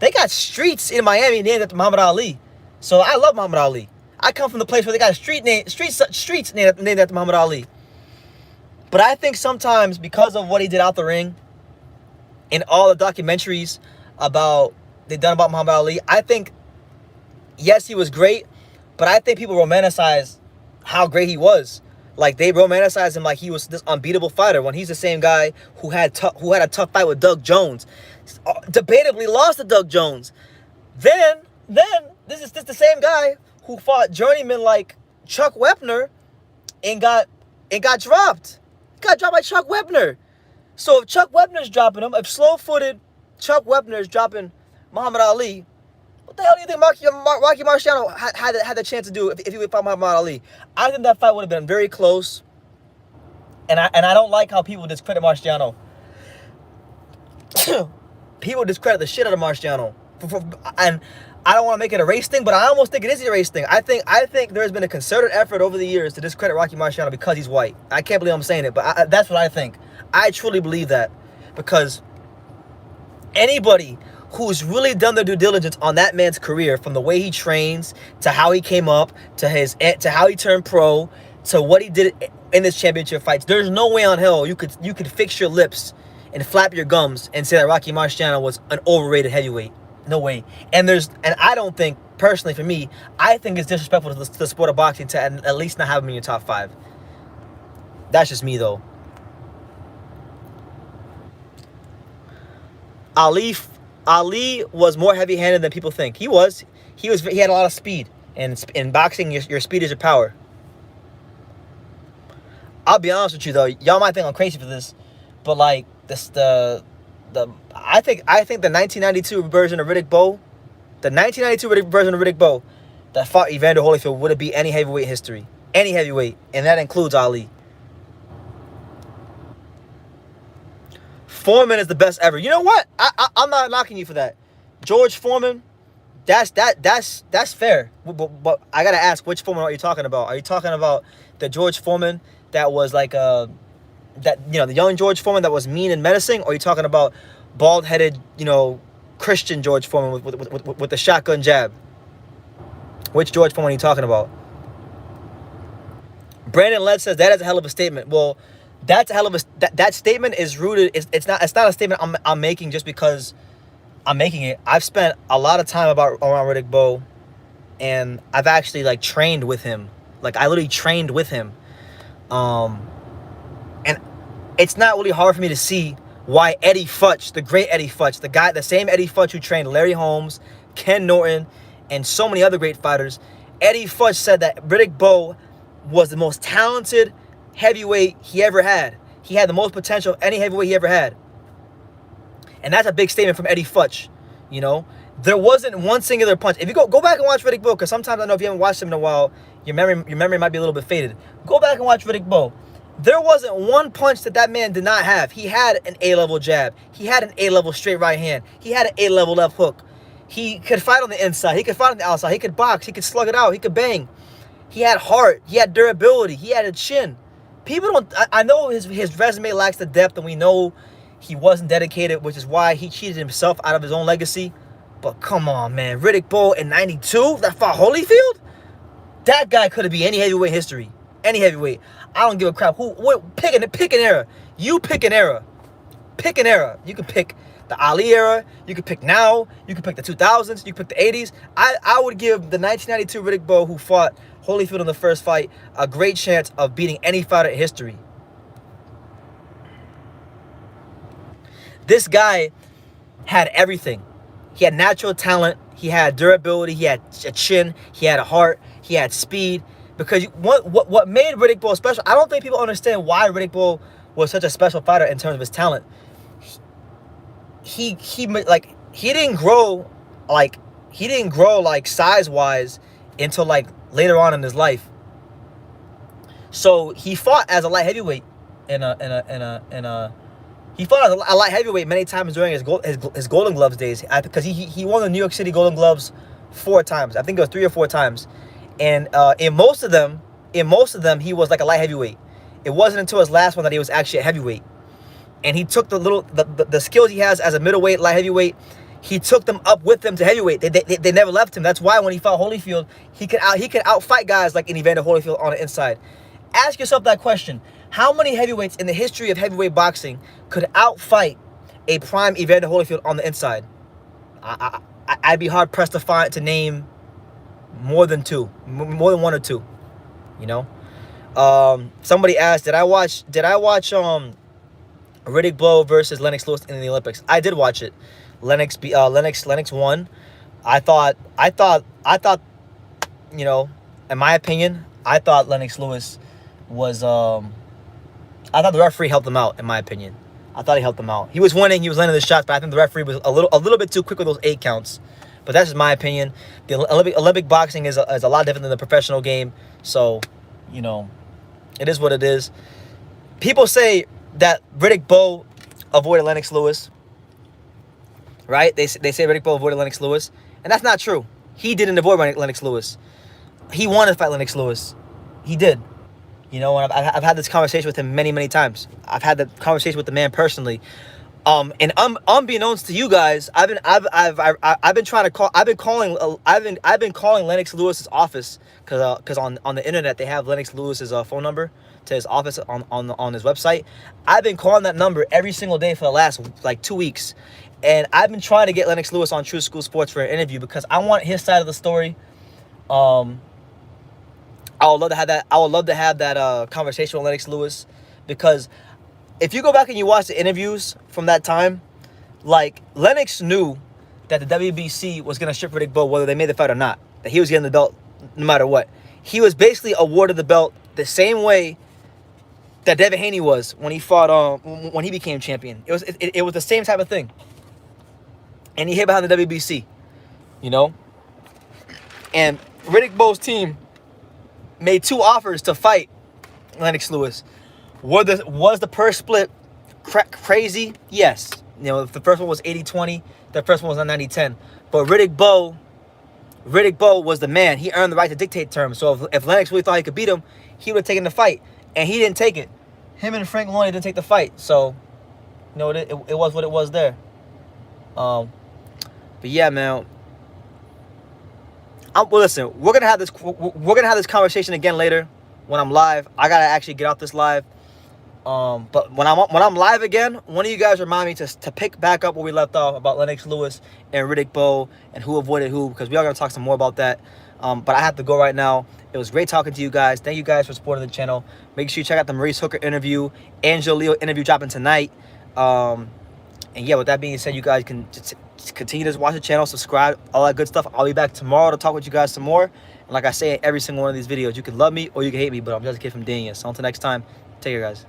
They got streets in Miami named after Muhammad Ali. So I love Muhammad Ali. I come from the place where they got streets named after Muhammad Ali. But I think sometimes because of what he did out the ring, in all the documentaries they've done about Muhammad Ali, I think, yes, he was great, but I think people romanticize how great he was. Like, they romanticize him like he was this unbeatable fighter when he's the same guy who had a tough fight with Doug Jones. Debatably lost to Doug Jones. Then this is the same guy who fought journeyman like Chuck Wepner and got dropped. Got dropped by Chuck Wepner. So if Chuck Wepner's dropping him, if slow-footed Chuck Wepner's dropping Muhammad Ali, what the hell do you think Rocky Marciano had the chance to do if he would fight Muhammad Ali? I think that fight would have been very close. And I don't like how people discredit Marciano. People discredit the shit out of Marciano. And I don't want to make it a race thing, but I almost think it is a race thing. I think there's been a concerted effort over the years to discredit Rocky Marciano because he's white. I can't believe I'm saying it, but that's what I think. I truly believe that because anybody who's really done their due diligence on that man's career, from the way he trains to how he came up to how he turned pro to what he did in his championship fights, there's no way on hell you could fix your lips and flap your gums and say that Rocky Marciano was an overrated heavyweight. No way. And I don't think, personally for me, I think it's disrespectful to the sport of boxing to at least not have him in your top 5. That's just me, though. Ali was more heavy-handed than people think. He had a lot of speed, and in boxing, your speed is your power. I'll be honest with you though, y'all might think I'm crazy for this, but like I think the 1992 version of Riddick Bowe, version of Riddick Bowe that fought Evander Holyfield would have beat any heavyweight in history, any heavyweight, and that includes Ali. Foreman is the best ever. You know what? I'm not knocking you for that. George Foreman, that's fair. But I gotta ask, which Foreman are you talking about? Are you talking about the George Foreman that was like the young George Foreman that was mean and menacing, or are you talking about bald-headed, Christian George Foreman with the shotgun jab? Which George Foreman are you talking about? Brandon Led says that is a hell of a statement. Well, that's a hell of a that statement is rooted. It's not a statement I'm making just because I'm making it. I've spent a lot of time around Riddick Bowe, and I've actually trained with him. I literally trained with him, and it's not really hard for me to see why Eddie Futch, the great Eddie Futch, the same Eddie Futch who trained Larry Holmes, Ken Norton, and so many other great fighters, Eddie Futch said that Riddick Bowe was the most talented heavyweight he ever had. He had the most potential of any heavyweight he ever had. And that's a big statement from Eddie Futch. There wasn't one singular punch. If you go back and watch Riddick Bowe, because sometimes I know if you haven't watched him in a while, your memory might be a little bit faded. Go back and watch Riddick Bowe. There wasn't one punch that man did not have. He had an A-level jab. He had an A-level straight right hand. He had an A-level left hook. He could fight on the inside. He could fight on the outside. He could box. He could slug it out. He could bang. He had heart. He had durability. He had a chin. People don't... I know his resume lacks the depth, and we know he wasn't dedicated, which is why he cheated himself out of his own legacy. But come on, man. Riddick Bowe in 92 that fought Holyfield? That guy could have been any heavyweight in history. Any heavyweight. I don't give a crap. Pick an era. You pick an era. Pick an era. You can pick the Ali era. You can pick now. You can pick the 2000s. You can pick the 80s. I would give the 1992 Riddick Bowe who fought Holyfield in the first fight a great chance of beating any fighter in history. This guy had everything. He had natural talent. He had durability. He had a chin. He had a heart. He had speed. Because what made Riddick Bowe special, I don't think people understand why Riddick Bowe was such a special fighter in terms of his talent. He didn't grow like size-wise until like later on in his life. So he fought as a light heavyweight he fought as a light heavyweight many times during his Golden Gloves days, because he won the New York City Golden Gloves 4 times. I think it was 3 or 4 times, and in most of them he was like a light heavyweight. It wasn't until his last one that he was actually a heavyweight, and he took the skills he has as a middleweight, light heavyweight. He took them up with him to heavyweight. They never left him. That's why when he fought Holyfield, he could outfight guys like Evander Holyfield on the inside. Ask yourself that question: how many heavyweights in the history of heavyweight boxing could outfight a prime Evander Holyfield on the inside? I'd be hard pressed to name more than 1 or 2. You know. Somebody asked, did I watch Riddick Bowe versus Lennox Lewis in the Olympics? I did watch it. Lennox won. I thought, you know, in my opinion, I thought Lennox Lewis was, I thought the referee helped him out, in my opinion. I thought he helped him out. He was winning, he was landing the shots, but I think the referee was a little bit too quick with those 8 counts. But that's just my opinion. The Olympic boxing is a lot different than the professional game. So, you know, it is what it is. People say that Riddick Bowe avoided Lennox Lewis. Right? They say Riddick Bowe avoided Lennox Lewis. And that's not true. He didn't avoid Lennox Lewis. He wanted to fight Lennox Lewis. He did. You know, and I've had this conversation with him many, many times. I've had the conversation with the man personally. And unbeknownst to you guys, I've been calling Lennox Lewis's office because on the internet they have Lennox Lewis's phone number to his office on his website. I've been calling that number every single day for the last like 2 weeks, and I've been trying to get Lennox Lewis on True School Sports for an interview because I want his side of the story. I would love to have that conversation with Lennox Lewis, because if you go back and you watch the interviews from that time, like, Lennox knew that the WBC was going to strip Riddick Bowe whether they made the fight or not, that he was getting the belt no matter what. He was basically awarded the belt the same way that Devin Haney was when he fought when he became champion. It was the same type of thing. And he hid behind the WBC, you know? And Riddick Bowe's team made 2 offers to fight Lennox Lewis. Was the purse split crazy? Yes. You know, the first one was 80-20. The first one was 90-10. But Riddick Bowe was the man. He earned the right to dictate terms. So if Lennox really thought he could beat him, he would have taken the fight. And he didn't take it. Him and Frank Maloney didn't take the fight. So, you know, it was what it was there. But yeah, man. Well, listen, we're gonna have this conversation again later when I'm live. I gotta actually get out this live. But when I'm live again, one of you guys remind me to pick back up where we left off about Lennox Lewis and Riddick Bowe and who avoided who, because we are gonna talk some more about that. But I have to go right now. It was great talking to you guys. Thank you guys for supporting the channel. Make sure you check out the Maurice Hooker interview, Angel Leo interview dropping tonight. And yeah, with that being said, you guys can continue to watch the channel, subscribe, all that good stuff. I'll be back tomorrow to talk with you guys some more. And like I say in every single one of these videos, you can love me or you can hate me, but I'm just a kid from Dania. So until next time, take care, guys.